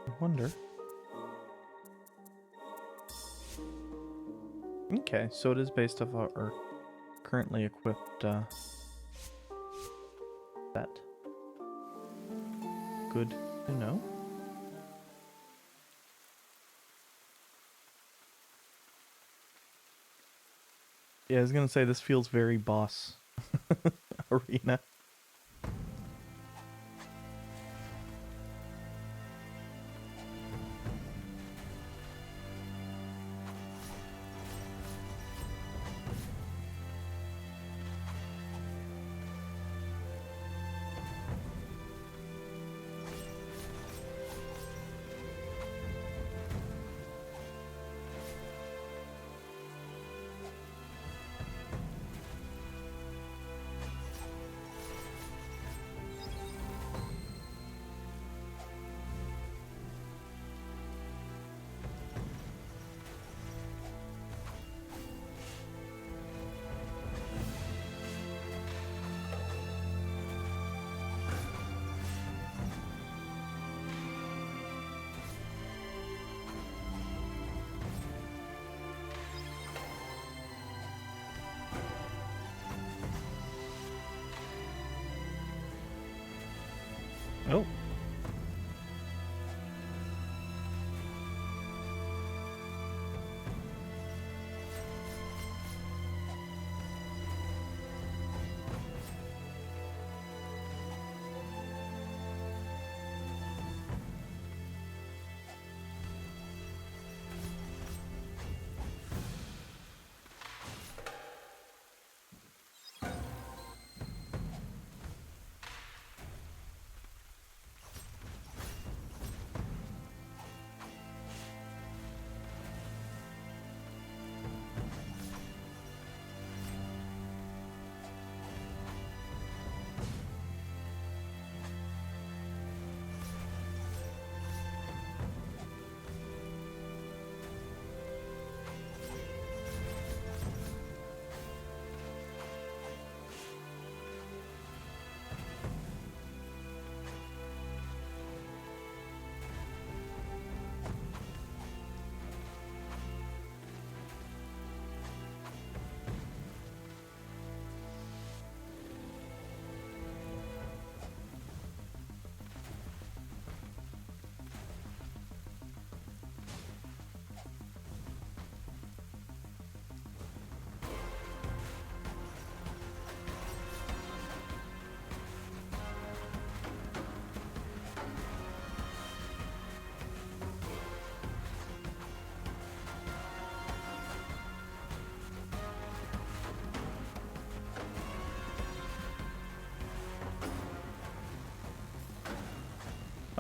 I wonder. Okay, so it is based off our currently equipped set. Good to know. Yeah, I was gonna say this feels very boss arena. Oh.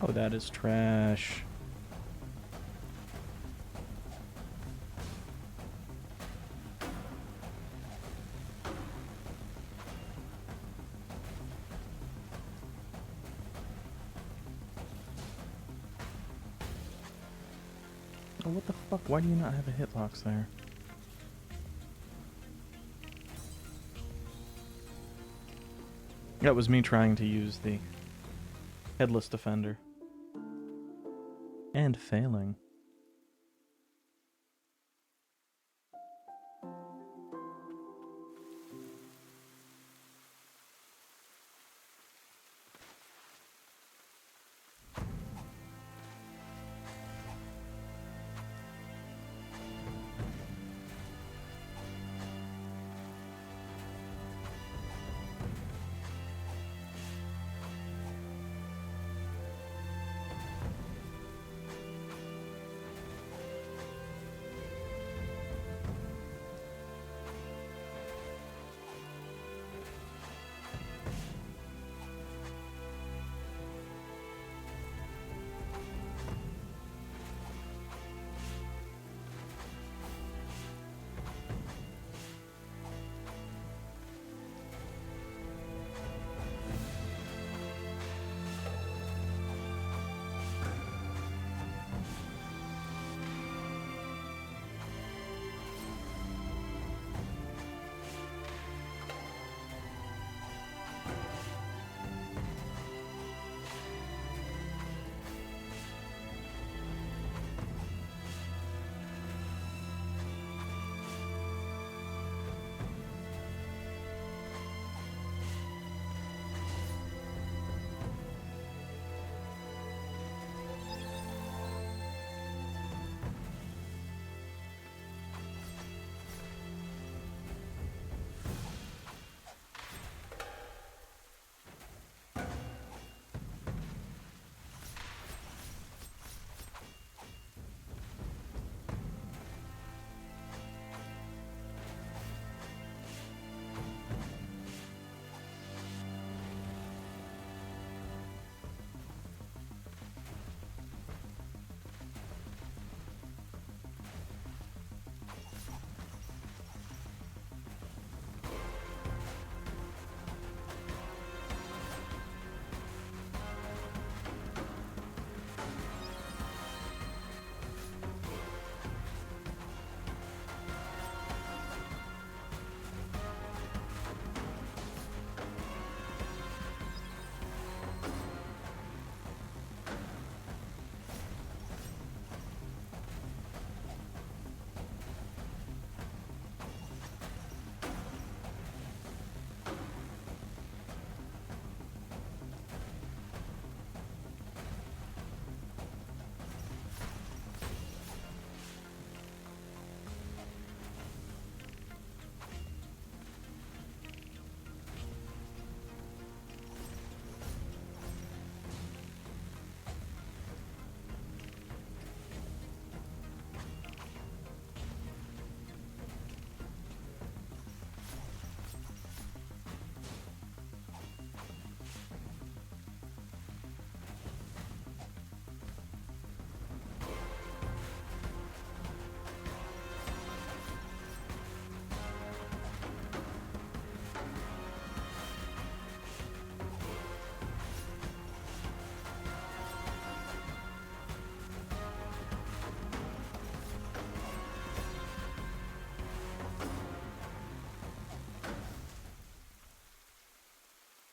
Oh, that is trash. Oh, what the fuck? Why do you not have a hitbox there? That was me trying to use the headless defender. And failing.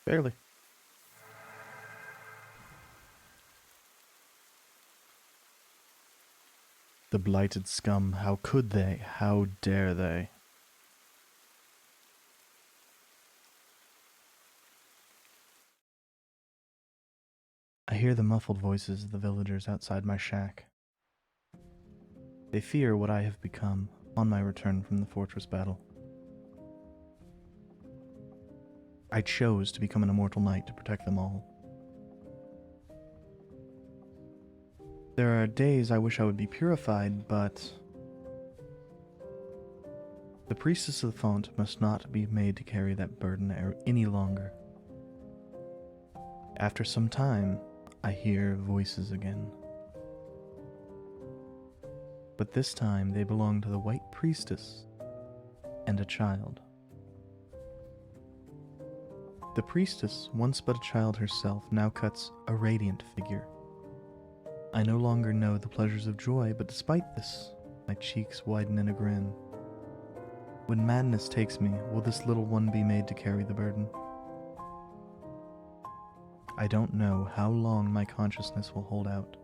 Barely. The blighted scum, how could they? How dare they? I hear the muffled voices of the villagers outside my shack. They fear what I have become on my return from the fortress battle. I chose to become an immortal knight to protect them all. There are days I wish I would be purified, but the priestess of the font must not be made to carry that burden any longer. After some time, I hear voices again. But this time they belong to the White Priestess and a child. The priestess, once but a child herself, now cuts a radiant figure. I no longer know the pleasures of joy, but despite this, my cheeks widen in a grin. When madness takes me, will this little one be made to carry the burden? I don't know how long my consciousness will hold out.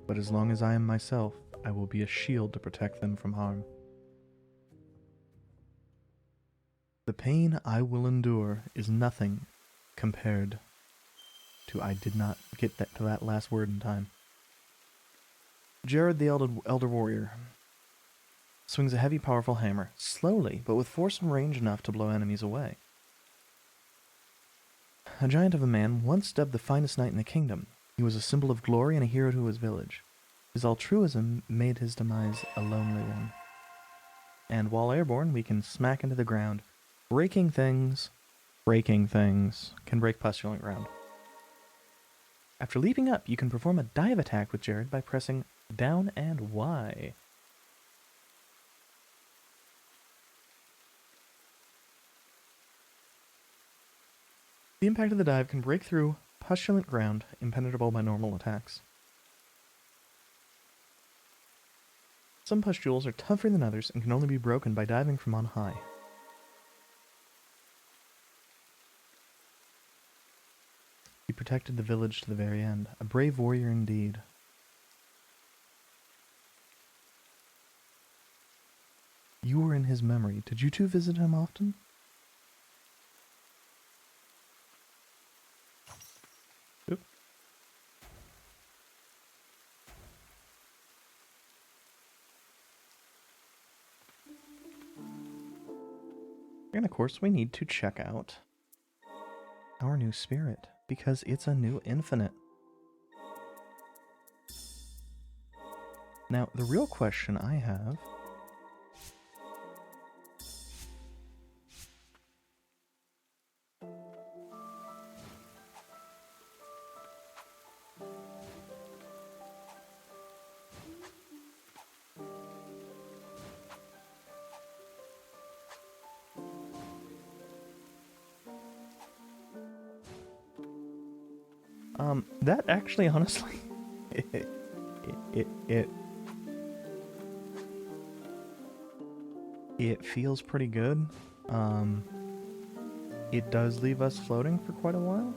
But as long as I am myself, I will be a shield to protect them from harm. The pain I will endure is nothing compared to I did not get to that last word in time. Jared the Elder Warrior swings a heavy, powerful hammer, slowly, but with force and range enough to blow enemies away. A giant of a man, once dubbed the finest knight in the kingdom, he was a symbol of glory and a hero to his village. His altruism made his demise a lonely one. And while airborne, we can smack into the ground. Breaking things can break pustulant ground. After leaping up, you can perform a dive attack with Jared by pressing down and Y. The impact of the dive can break through pustulant ground impenetrable by normal attacks. Some pustules are tougher than others and can only be broken by diving from on high. He protected the village to the very end. A brave warrior indeed. You were in his memory. Did you two visit him often? Oop. And of course we need to check out our new spirit, because it's a new infinite. Now, the real question I have that actually, honestly, it feels pretty good. It does leave us floating for quite a while.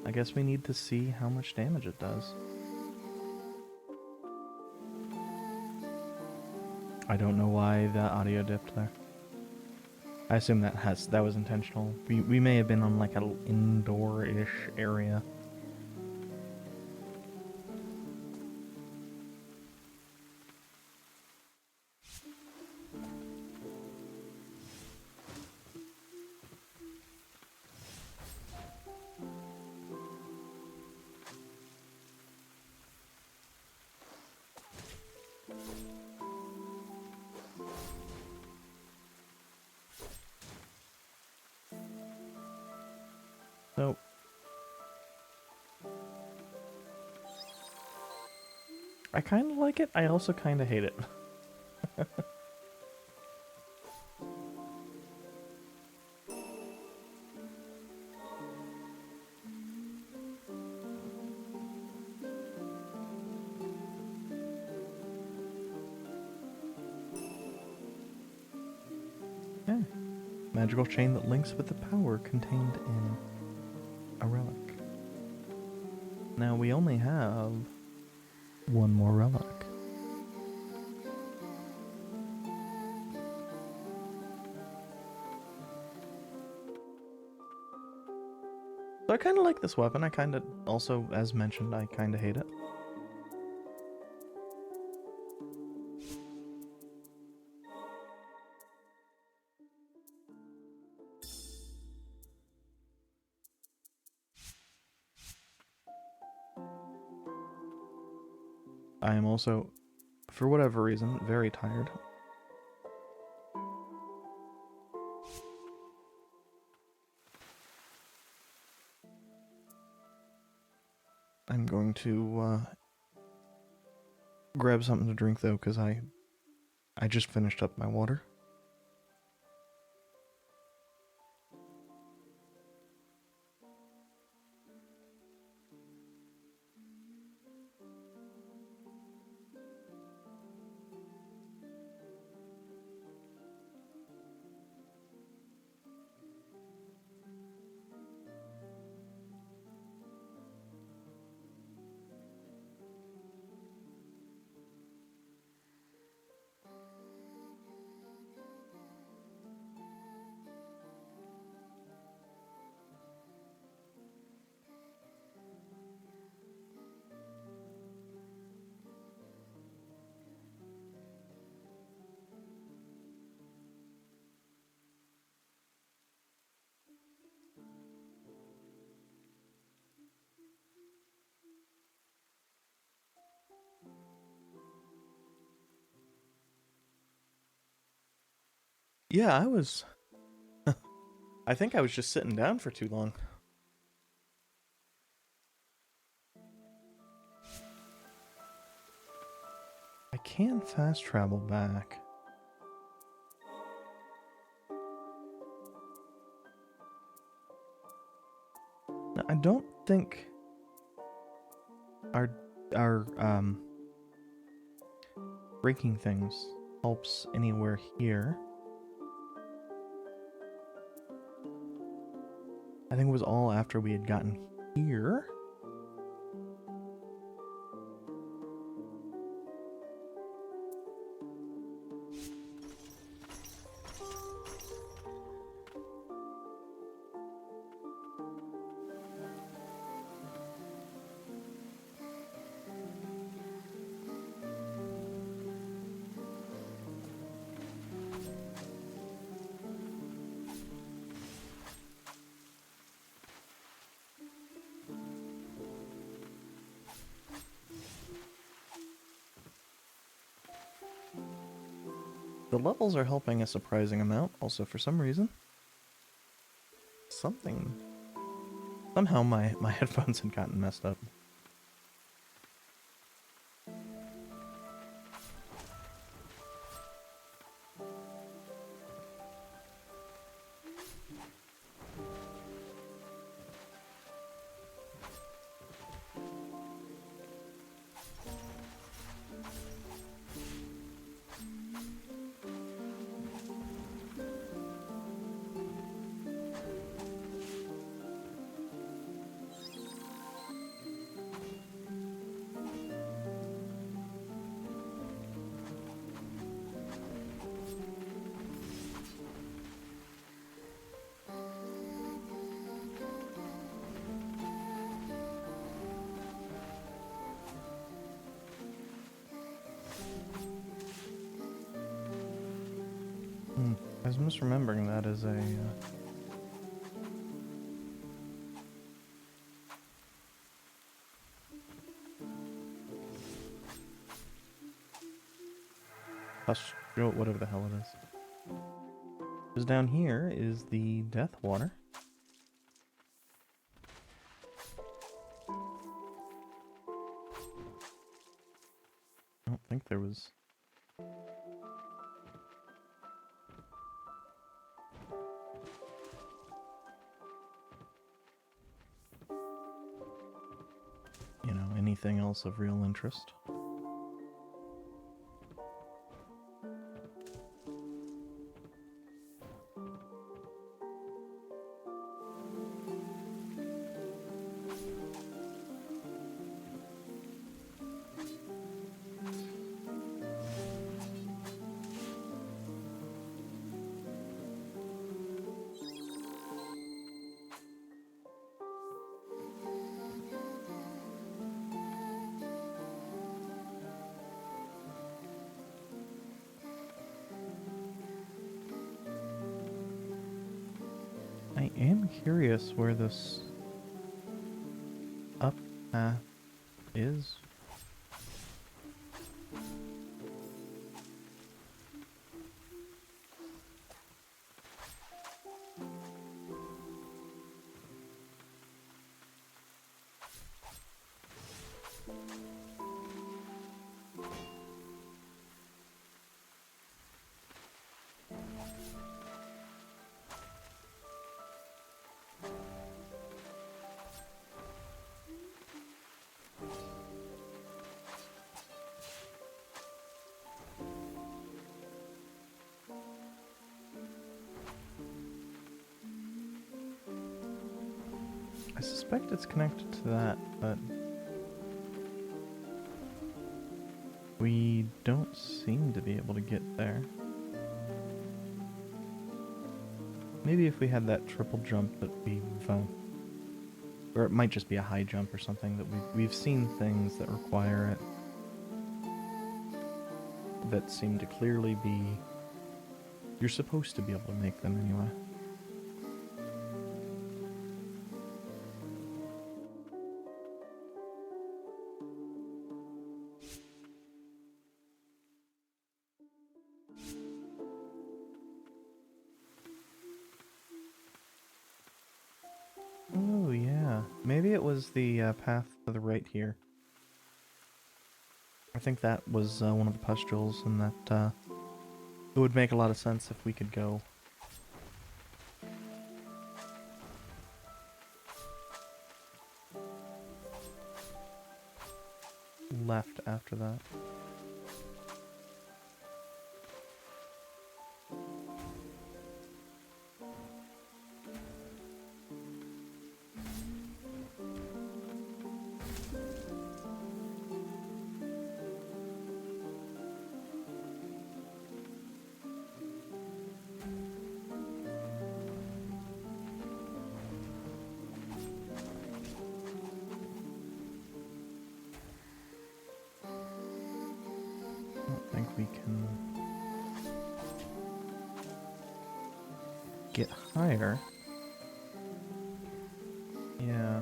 I guess we need to see how much damage it does. I don't know why the audio dipped there. I assume that was intentional. We may have been on like an indoor-ish area. So, I kind of like it. I also kind of hate it. Okay. Magical chain that links with the power contained in a relic. Now we only have one more relic. So I kind of like this weapon. I kind of also, as mentioned, I kind of hate it. I am also, for whatever reason, very tired. I'm going to grab something to drink though, because I just finished up my water. Yeah, I think I was just sitting down for too long. I can fast travel back. Now, I don't think our breaking things helps anywhere here. I think it was all after we had gotten here. The levels are helping a surprising amount, also for some reason. Somehow my headphones had gotten messed up. I was misremembering that as a... whatever the hell it is. Because down here is the death water. I don't think there was... anything else of real interest. I am curious where this up path is. I suspect it's connected to that, but we don't seem to be able to get there. Maybe if we had that triple jump that we've, or it might just be a high jump or something, that we've seen things that require it that seem to clearly be, you're supposed to be able to make them anyway. Oh yeah, maybe it was the path to the right here. I think that was one of the pustules, and that it would make a lot of sense if we could go left after that. I don't think we can get higher. Yeah.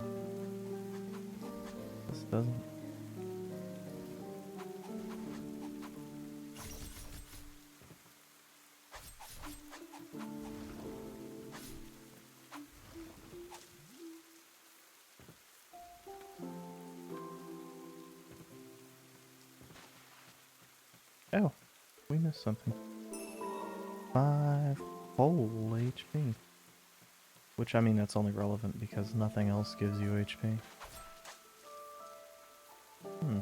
This doesn't. Oh, we missed something. 5 whole HP. Which, I mean, that's only relevant because nothing else gives you HP. Hmm.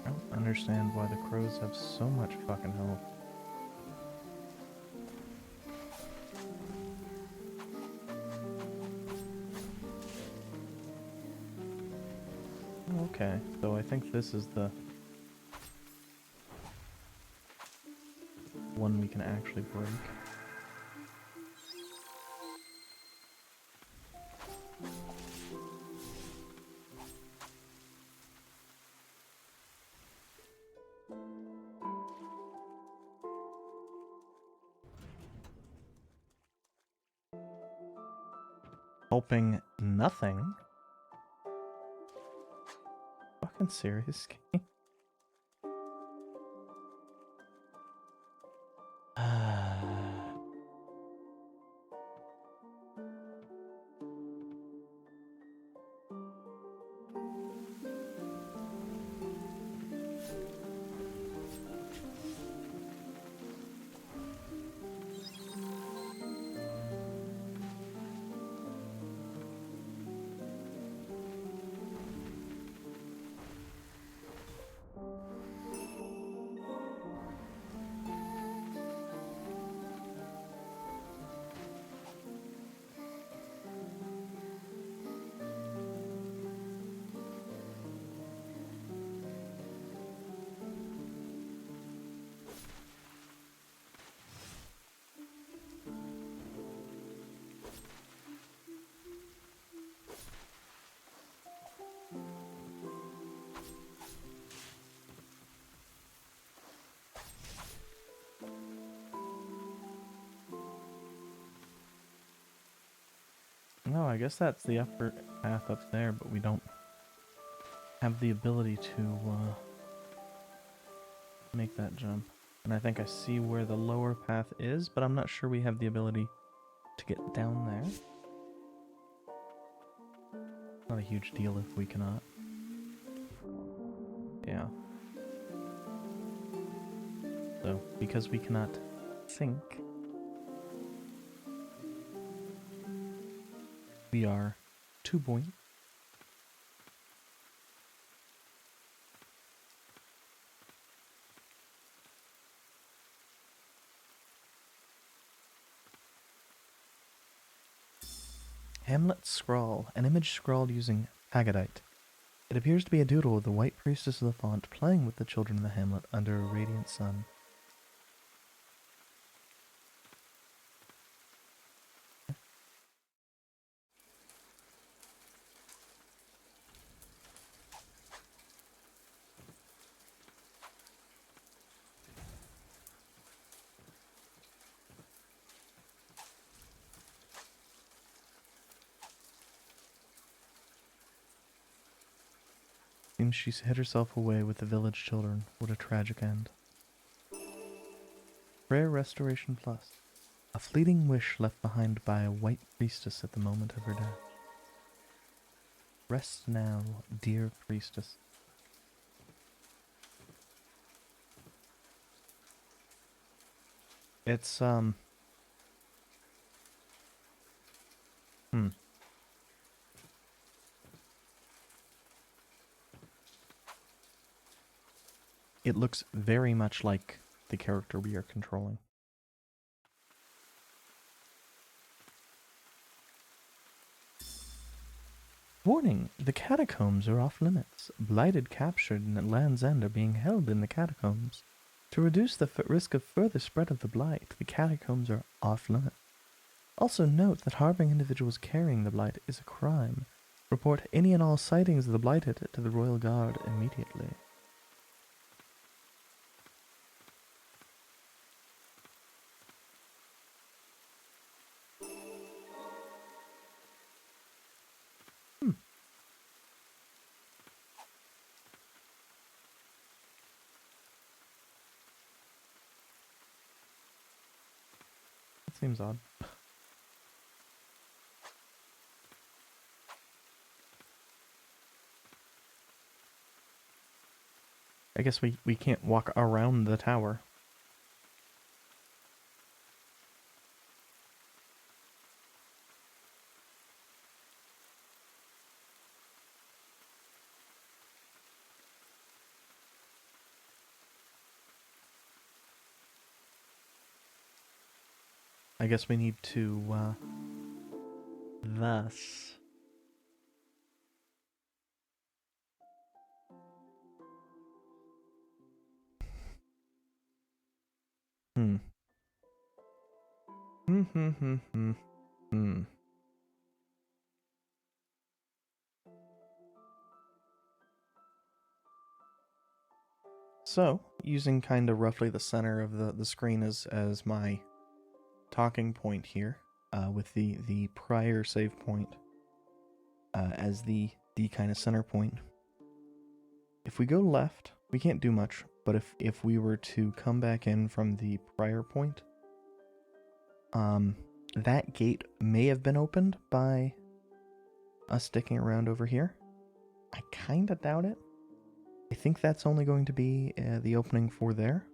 I don't understand why the crows have so much fucking health. Okay, so I think this is the one we can actually break. Helping nothing? Fucking serious game? know, I guess that's the upper path up there, but we don't have the ability to make that jump. And I think I see where the lower path is, but I'm not sure we have the ability to get down there. Not a huge deal if we cannot. Yeah. So, because we cannot sink, we are 2 buoyant. Hamlet Scrawl, an image scrawled using pagadite. It appears to be a doodle of the white priestess of the font playing with the children of the hamlet under a radiant sun. Seems she's hid herself away with the village children. What a tragic end. Prayer Restoration Plus. A fleeting wish left behind by a white priestess at the moment of her death. Rest now, dear priestess. It's, It looks very much like the character we are controlling. Warning! The catacombs are off limits. Blighted captured and at Land's End are being held in the catacombs. To reduce the risk of further spread of the blight, the catacombs are off limits. Also note that harboring individuals carrying the blight is a crime. Report any and all sightings of the blighted to the Royal Guard immediately. That seems odd. I guess we can't walk around the tower. I guess we need to, thus... So, using kind of roughly the center of the screen as my talking point here, with the prior save point as the kind of center point. If we go left, we can't do much, but if we were to come back in from the prior point, that gate may have been opened by us sticking around over here. I kind of doubt it. I think that's only going to be the opening for there.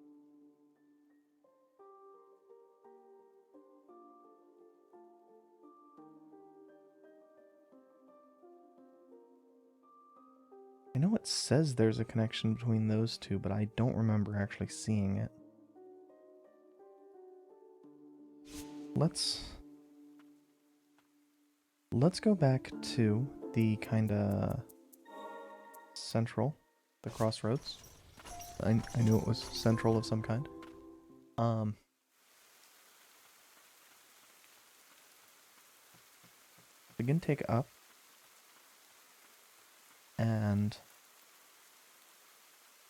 I know it says there's a connection between those two, but I don't remember actually seeing it. Let's go back to the kind of central, the crossroads. I knew it was central of some kind. Begin take up. And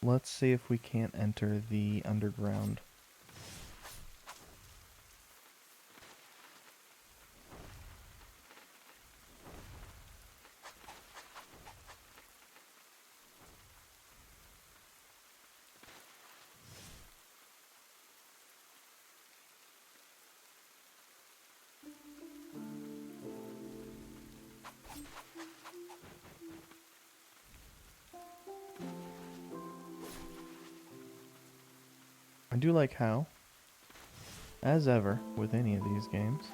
let's see if we can't enter the underground. I do like how, as ever with any of these games,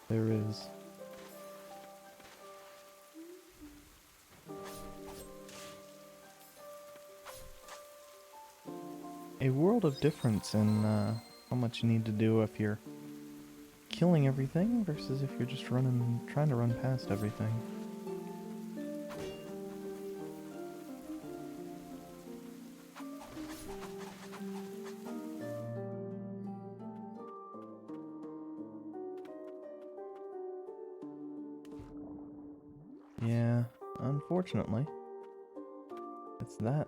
there is a world of difference in how much you need to do if you're killing everything versus if you're just trying to run past everything. Yeah, unfortunately, it's that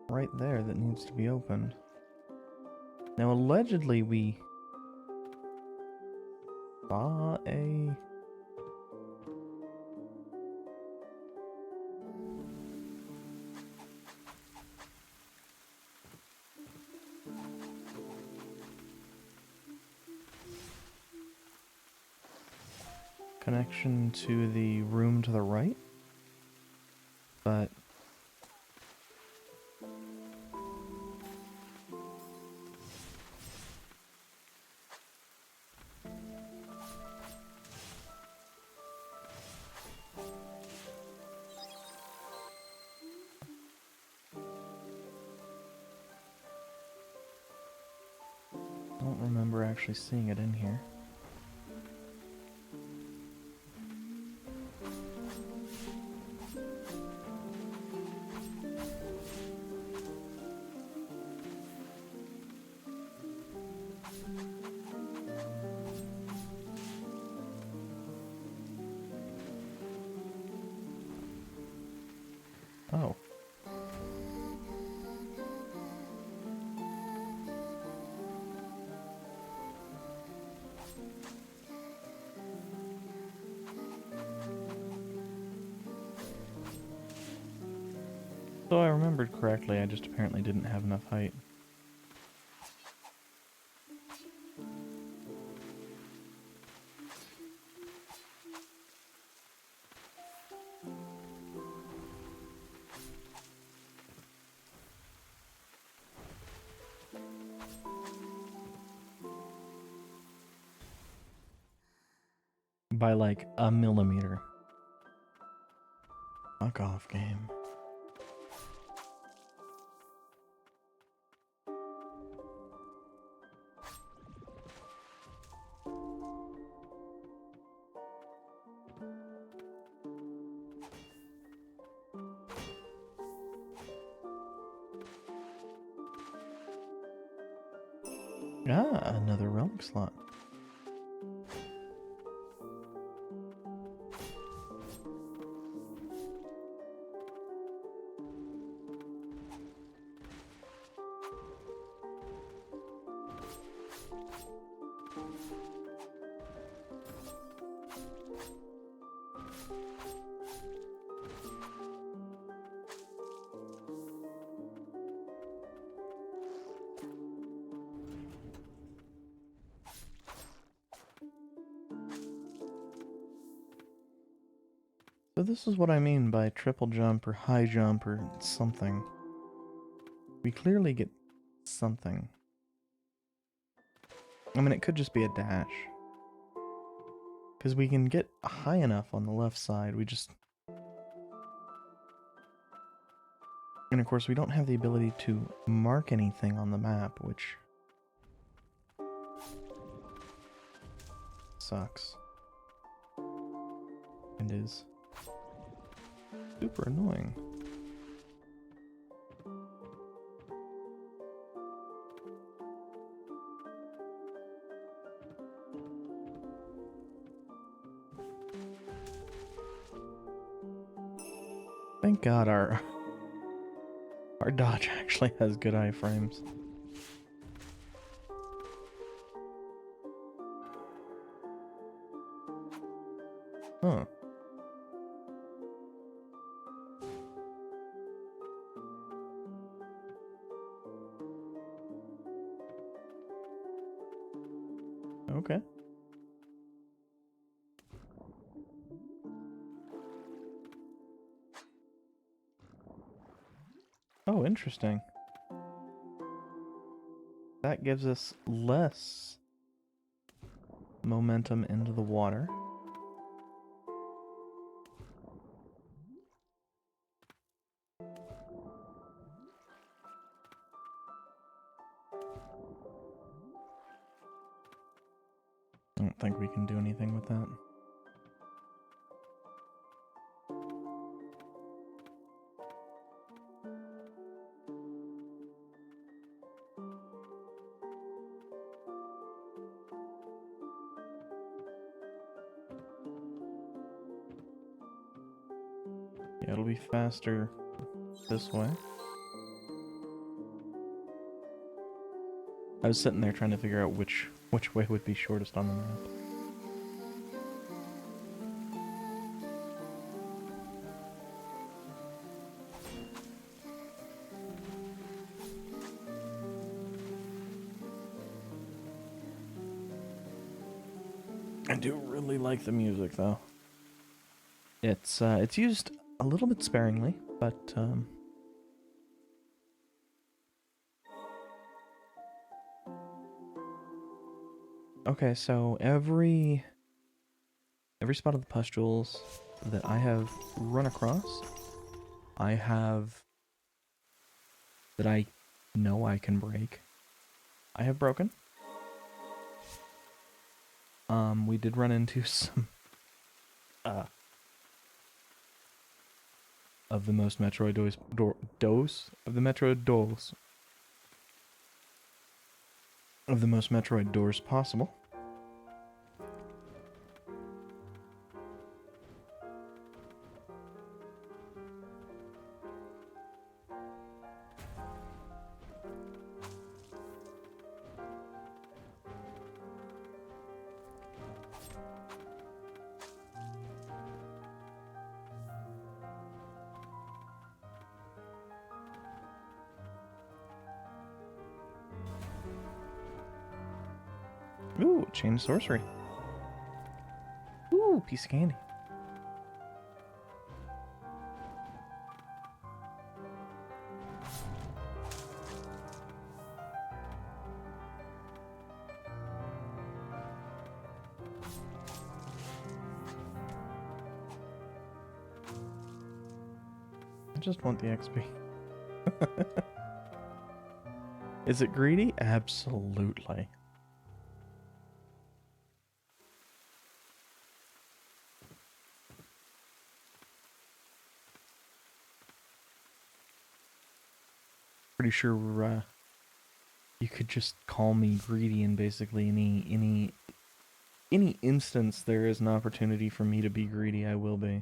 right there that needs to be opened. Now, allegedly, we saw a... connection to the room to the right, but I don't remember actually seeing it in here. Oh. So I remembered correctly, I just apparently didn't have enough height. By like a millimeter. Fuck off, game. Ah, another relic slot. So this is what I mean by triple jump or high jump or something. We clearly get something. I mean, it could just be a dash. Because we can get high enough on the left side, we just... And of course, we don't have the ability to mark anything on the map, which... sucks. And is super annoying. Thank God our dodge actually has good iframes. Huh. Okay. Oh, interesting. That gives us less momentum into the water. I don't think we can do anything with that. Yeah, it'll be faster this way. I was sitting there trying to figure out which way would be shortest on the map. I do really like the music, though. It's used a little bit sparingly, but okay, so every spot of the pustules that I have run across, I have that I know I can break. I have broken. We did run into some of the most Metroid doors possible. Ooh, chain of sorcery. Ooh, piece of candy. I just want the XP. Is it greedy? Absolutely. Pretty sure you could just call me greedy in basically any instance there is an opportunity for me to be greedy, I will be.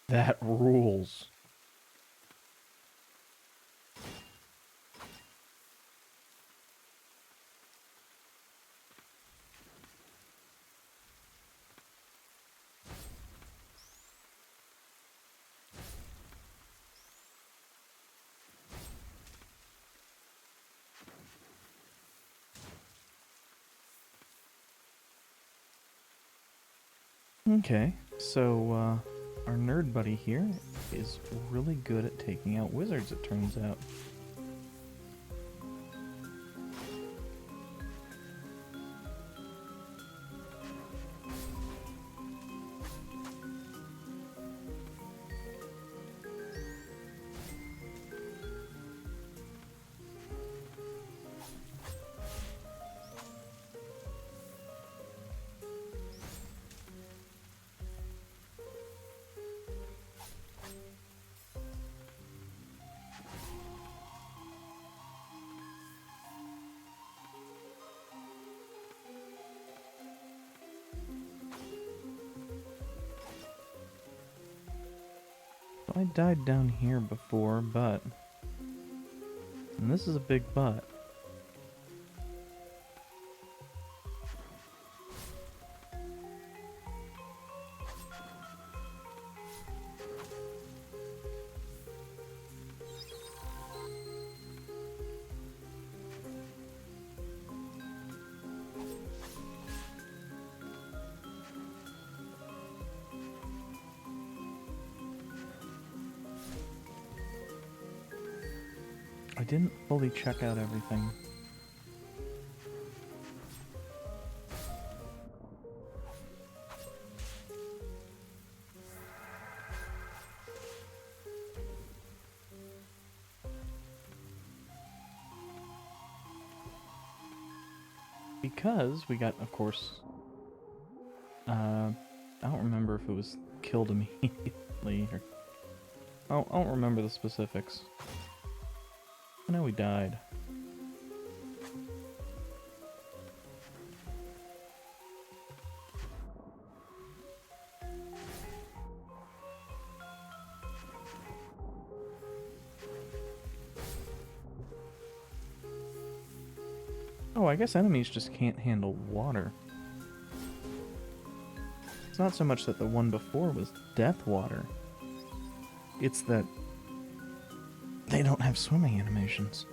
That rules. Okay, so our nerd buddy here is really good at taking out wizards, it turns out. I died down here before, but... And this is a big but. I didn't fully check out everything. Because we got, of course, I don't remember if it was killed immediately or... I don't remember the specifics. I know we died. Oh, I guess enemies just can't handle water. It's not so much that the one before was death water. It's that they don't have swimming animations.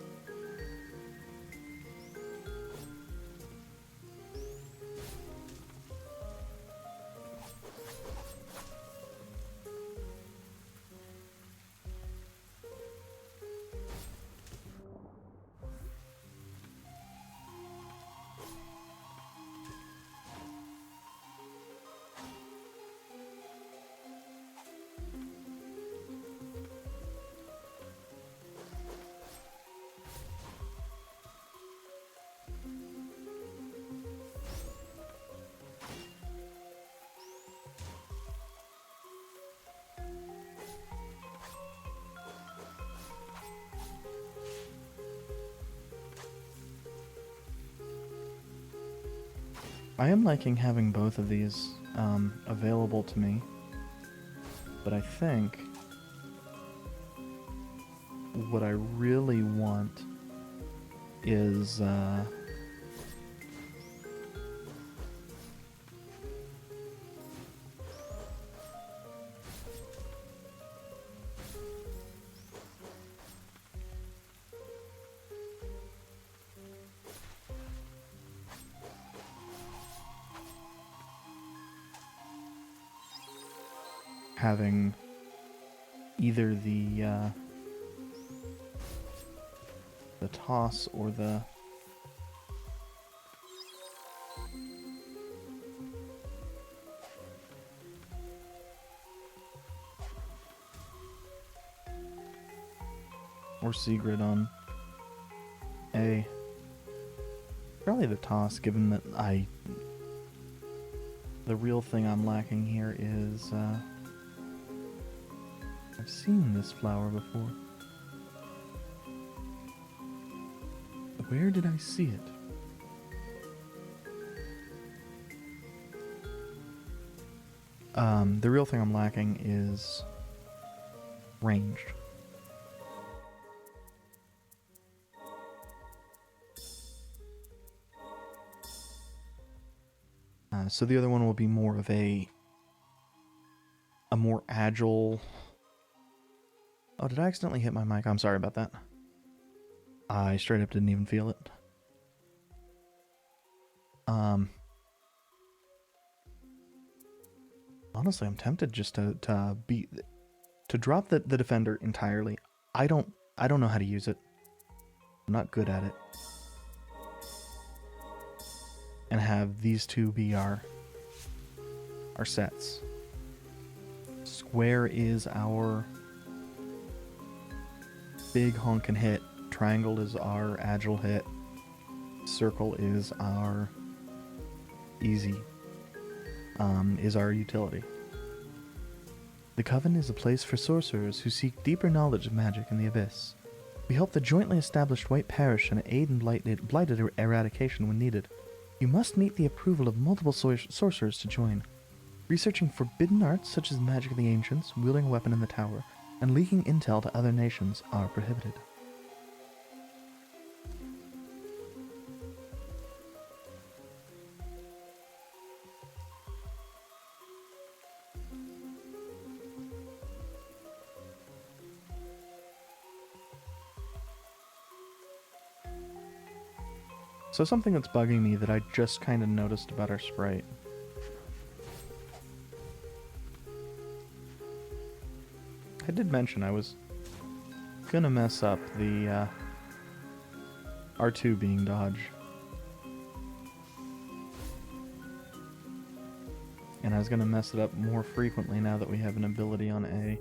I am liking having both of these available to me, but I think what I really want is having either the toss or the Sigrid on A. Probably the toss, given that the real thing I'm lacking here is I've seen this flower before. Where did I see it? The real thing I'm lacking is ranged. So the other one will be more of a more agile... Oh, did I accidentally hit my mic? I'm sorry about that. I straight up didn't even feel it. Honestly, I'm tempted just to drop the defender entirely. I don't know how to use it. I'm not good at it. And have these two be our sets. Square is our big honkin' hit. Triangle is our agile hit. Circle is our easy. Is our utility. The Coven is a place for sorcerers who seek deeper knowledge of magic in the Abyss. We help the jointly established White Parish and aid in blighted eradication when needed. You must meet the approval of multiple sorcerers to join. Researching forbidden arts such as magic of the ancients, wielding a weapon in the tower, and leaking intel to other nations are prohibited. So something that's bugging me that I just kind of noticed about our sprite. I did mention I was gonna mess up the R2 being dodge. And I was gonna mess it up more frequently now that we have an ability on A.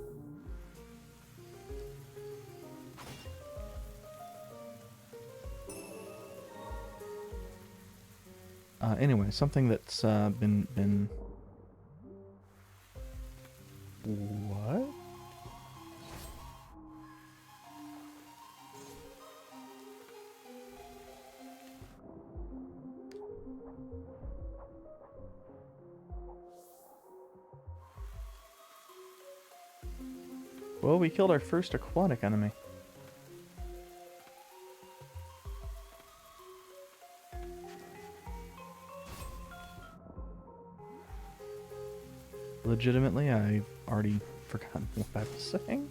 Anyway, something that's been... What? Well, we killed our first aquatic enemy. Legitimately, I've already forgotten what I was saying.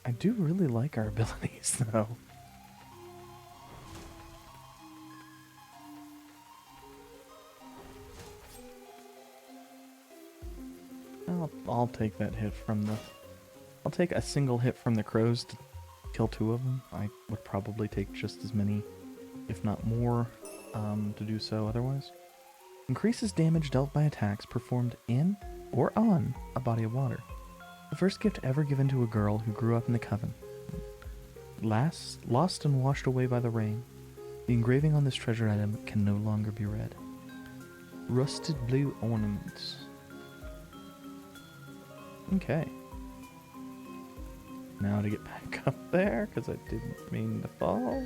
I do really like our abilities, though. I'll take that hit from the... I'll take a single hit from the crows to kill two of them. I would probably take just as many, if not more, to do so otherwise. Increases damage dealt by attacks performed in or on a body of water. The first gift ever given to a girl who grew up in the coven. Lost and washed away by the rain. The engraving on this treasure item can no longer be read. Rusted blue ornaments. Okay. Now to get back up there, because I didn't mean to fall.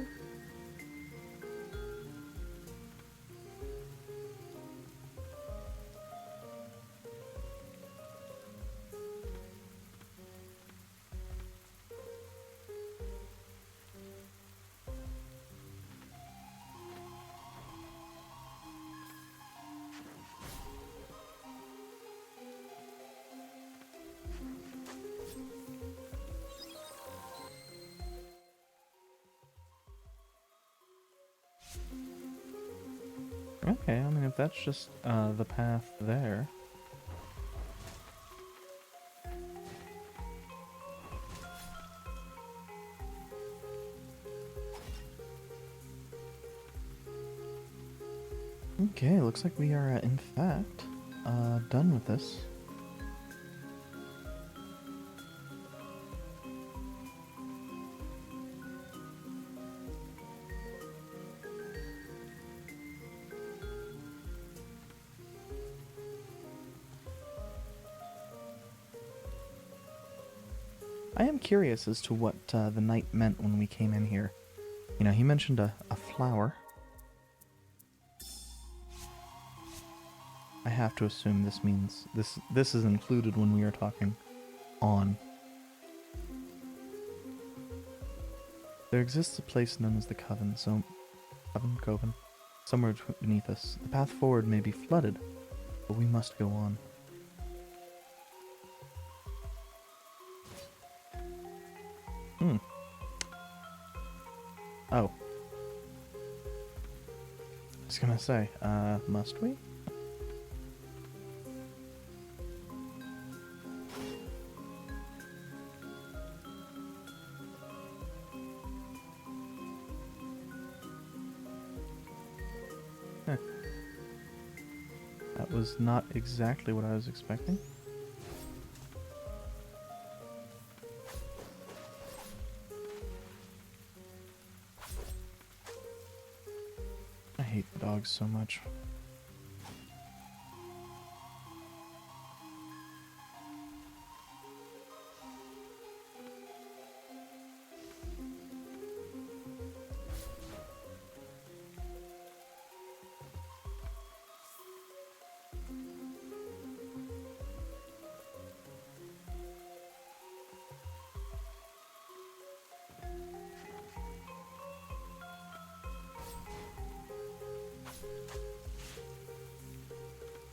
Okay, I mean, if that's just the path there. Okay, looks like we are, in fact, done with this. I am curious as to what the knight meant when we came in here. You know, he mentioned a flower. I have to assume this means this is included when we are talking on. There exists a place known as the Coven, Coven, somewhere beneath us. The path forward may be flooded, but we must go on. Oh. I was gonna say, must we? Huh. That was not exactly what I was expecting. bugs so much.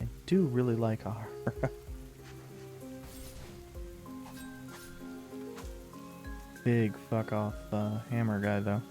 I do really like our big fuck off hammer guy though.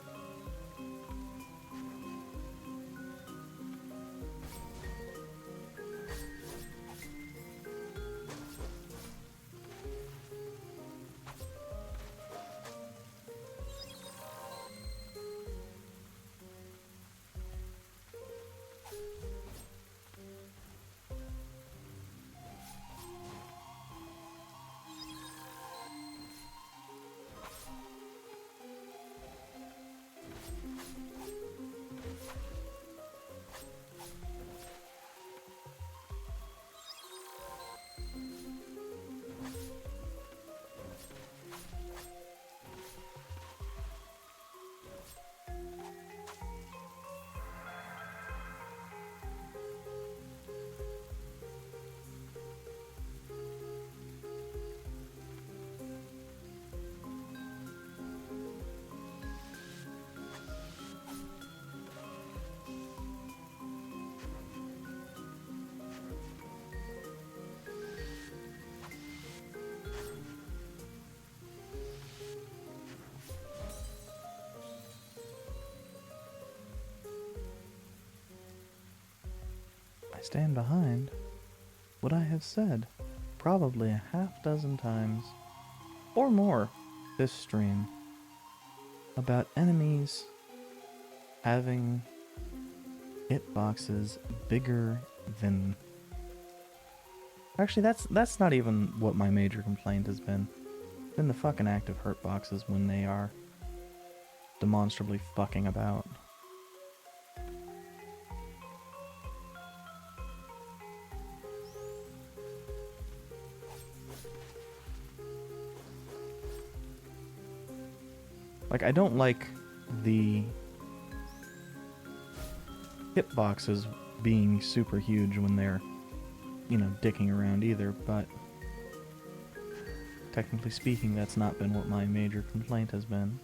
I stand behind what I have said probably a half dozen times or more this stream about enemies having hitboxes bigger than... Actually, that's not even what my major complaint has been. It's been the fucking active hurt boxes when they are demonstrably fucking about. Like, I don't like the hitboxes being super huge when they're, you know, dicking around either, but technically speaking, that's not been what my major complaint has been.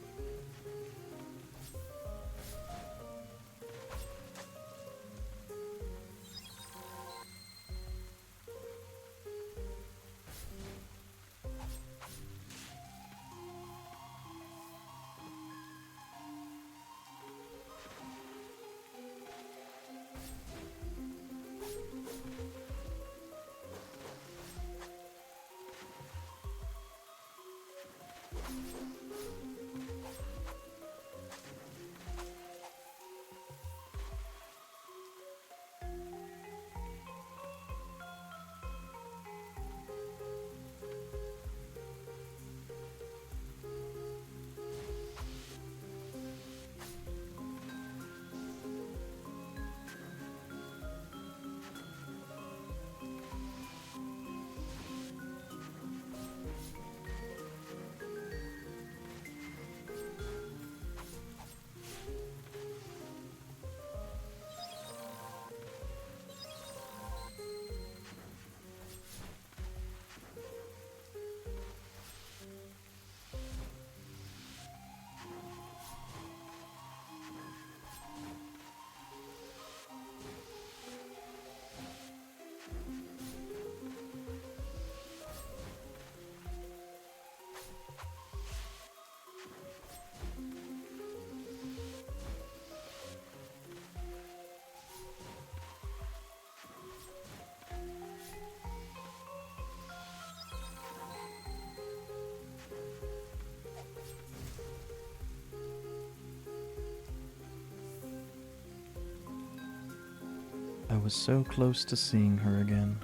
I was so close to seeing her again.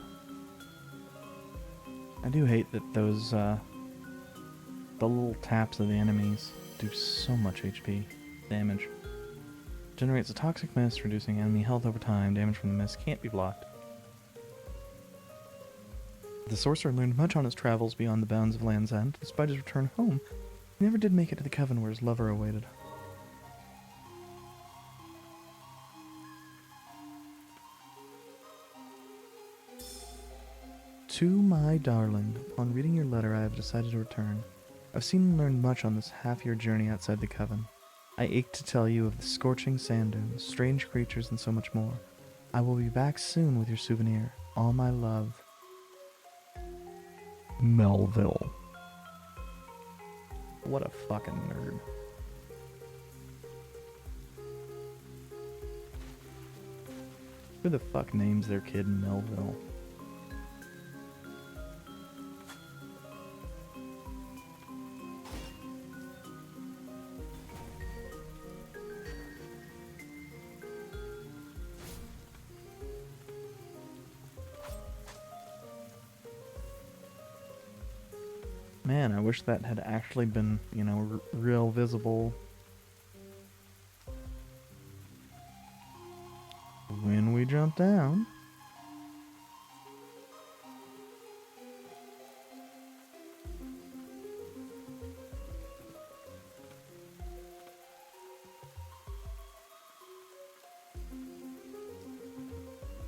I do hate that those, the little taps of the enemies do so much HP damage. Generates a toxic mist, reducing enemy health over time. Damage from the mist can't be blocked. The sorcerer learned much on his travels beyond the bounds of Land's End. Despite his return home, he never did make it to the Coven where his lover awaited. To my darling, upon reading your letter, I have decided to return. I've seen and learned much on this half-year journey outside the Coven. I ache to tell you of the scorching sand dunes, strange creatures, and so much more. I will be back soon with your souvenir. All my love. Melville. What a fucking nerd. Who the fuck names their kid Melville? Man, I wish that had actually been, you know, real visible when we jump down.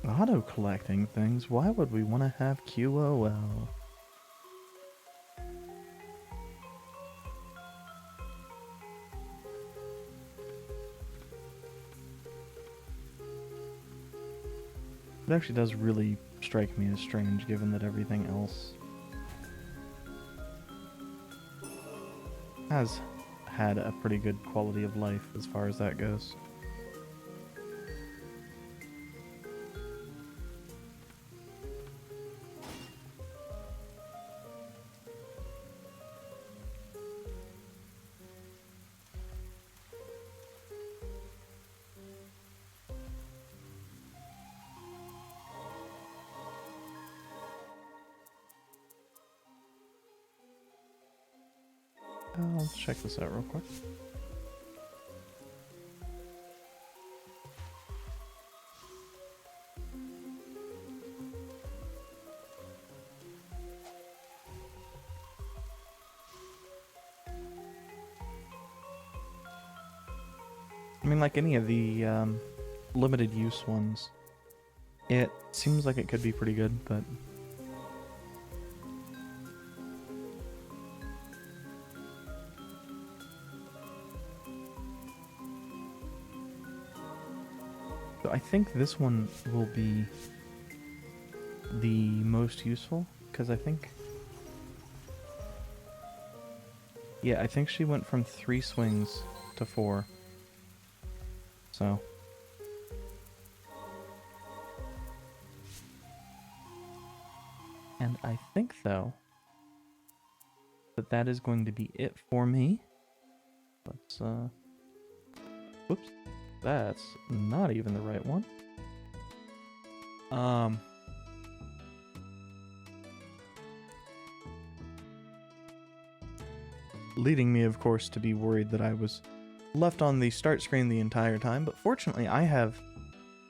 Auto-collecting things? Why would we want to have QOL? It actually does really strike me as strange, given that everything else has had a pretty good quality of life as far as that goes. I'll check this out real quick. I mean, like any of the limited use ones, it seems like it could be pretty good, but so I think this one will be the most useful, because I think, yeah, I think she went from 3 swings to 4. So and I think, though, that that is going to be it for me. Let's, whoops, that's not even the right one. Leading me, of course, to be worried that I was left on the start screen the entire time, but fortunately I have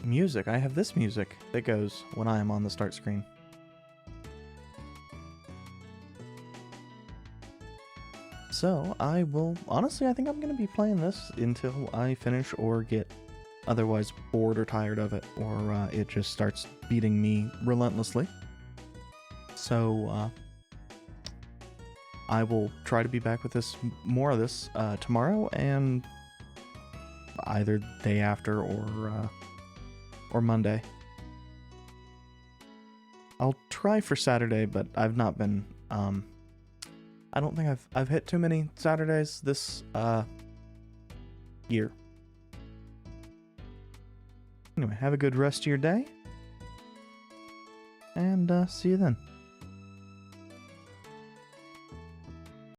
music. I have this music that goes when I am on the start screen. So I will, honestly, I think I'm going to be playing this until I finish or get otherwise bored or tired of it, or it just starts beating me relentlessly. So I will try to be back with this, more of this, tomorrow, and either day after or Monday. I'll try for Saturday, but I've not been, I don't think I've hit too many Saturdays this year. Anyway, have a good rest of your day, and see you then.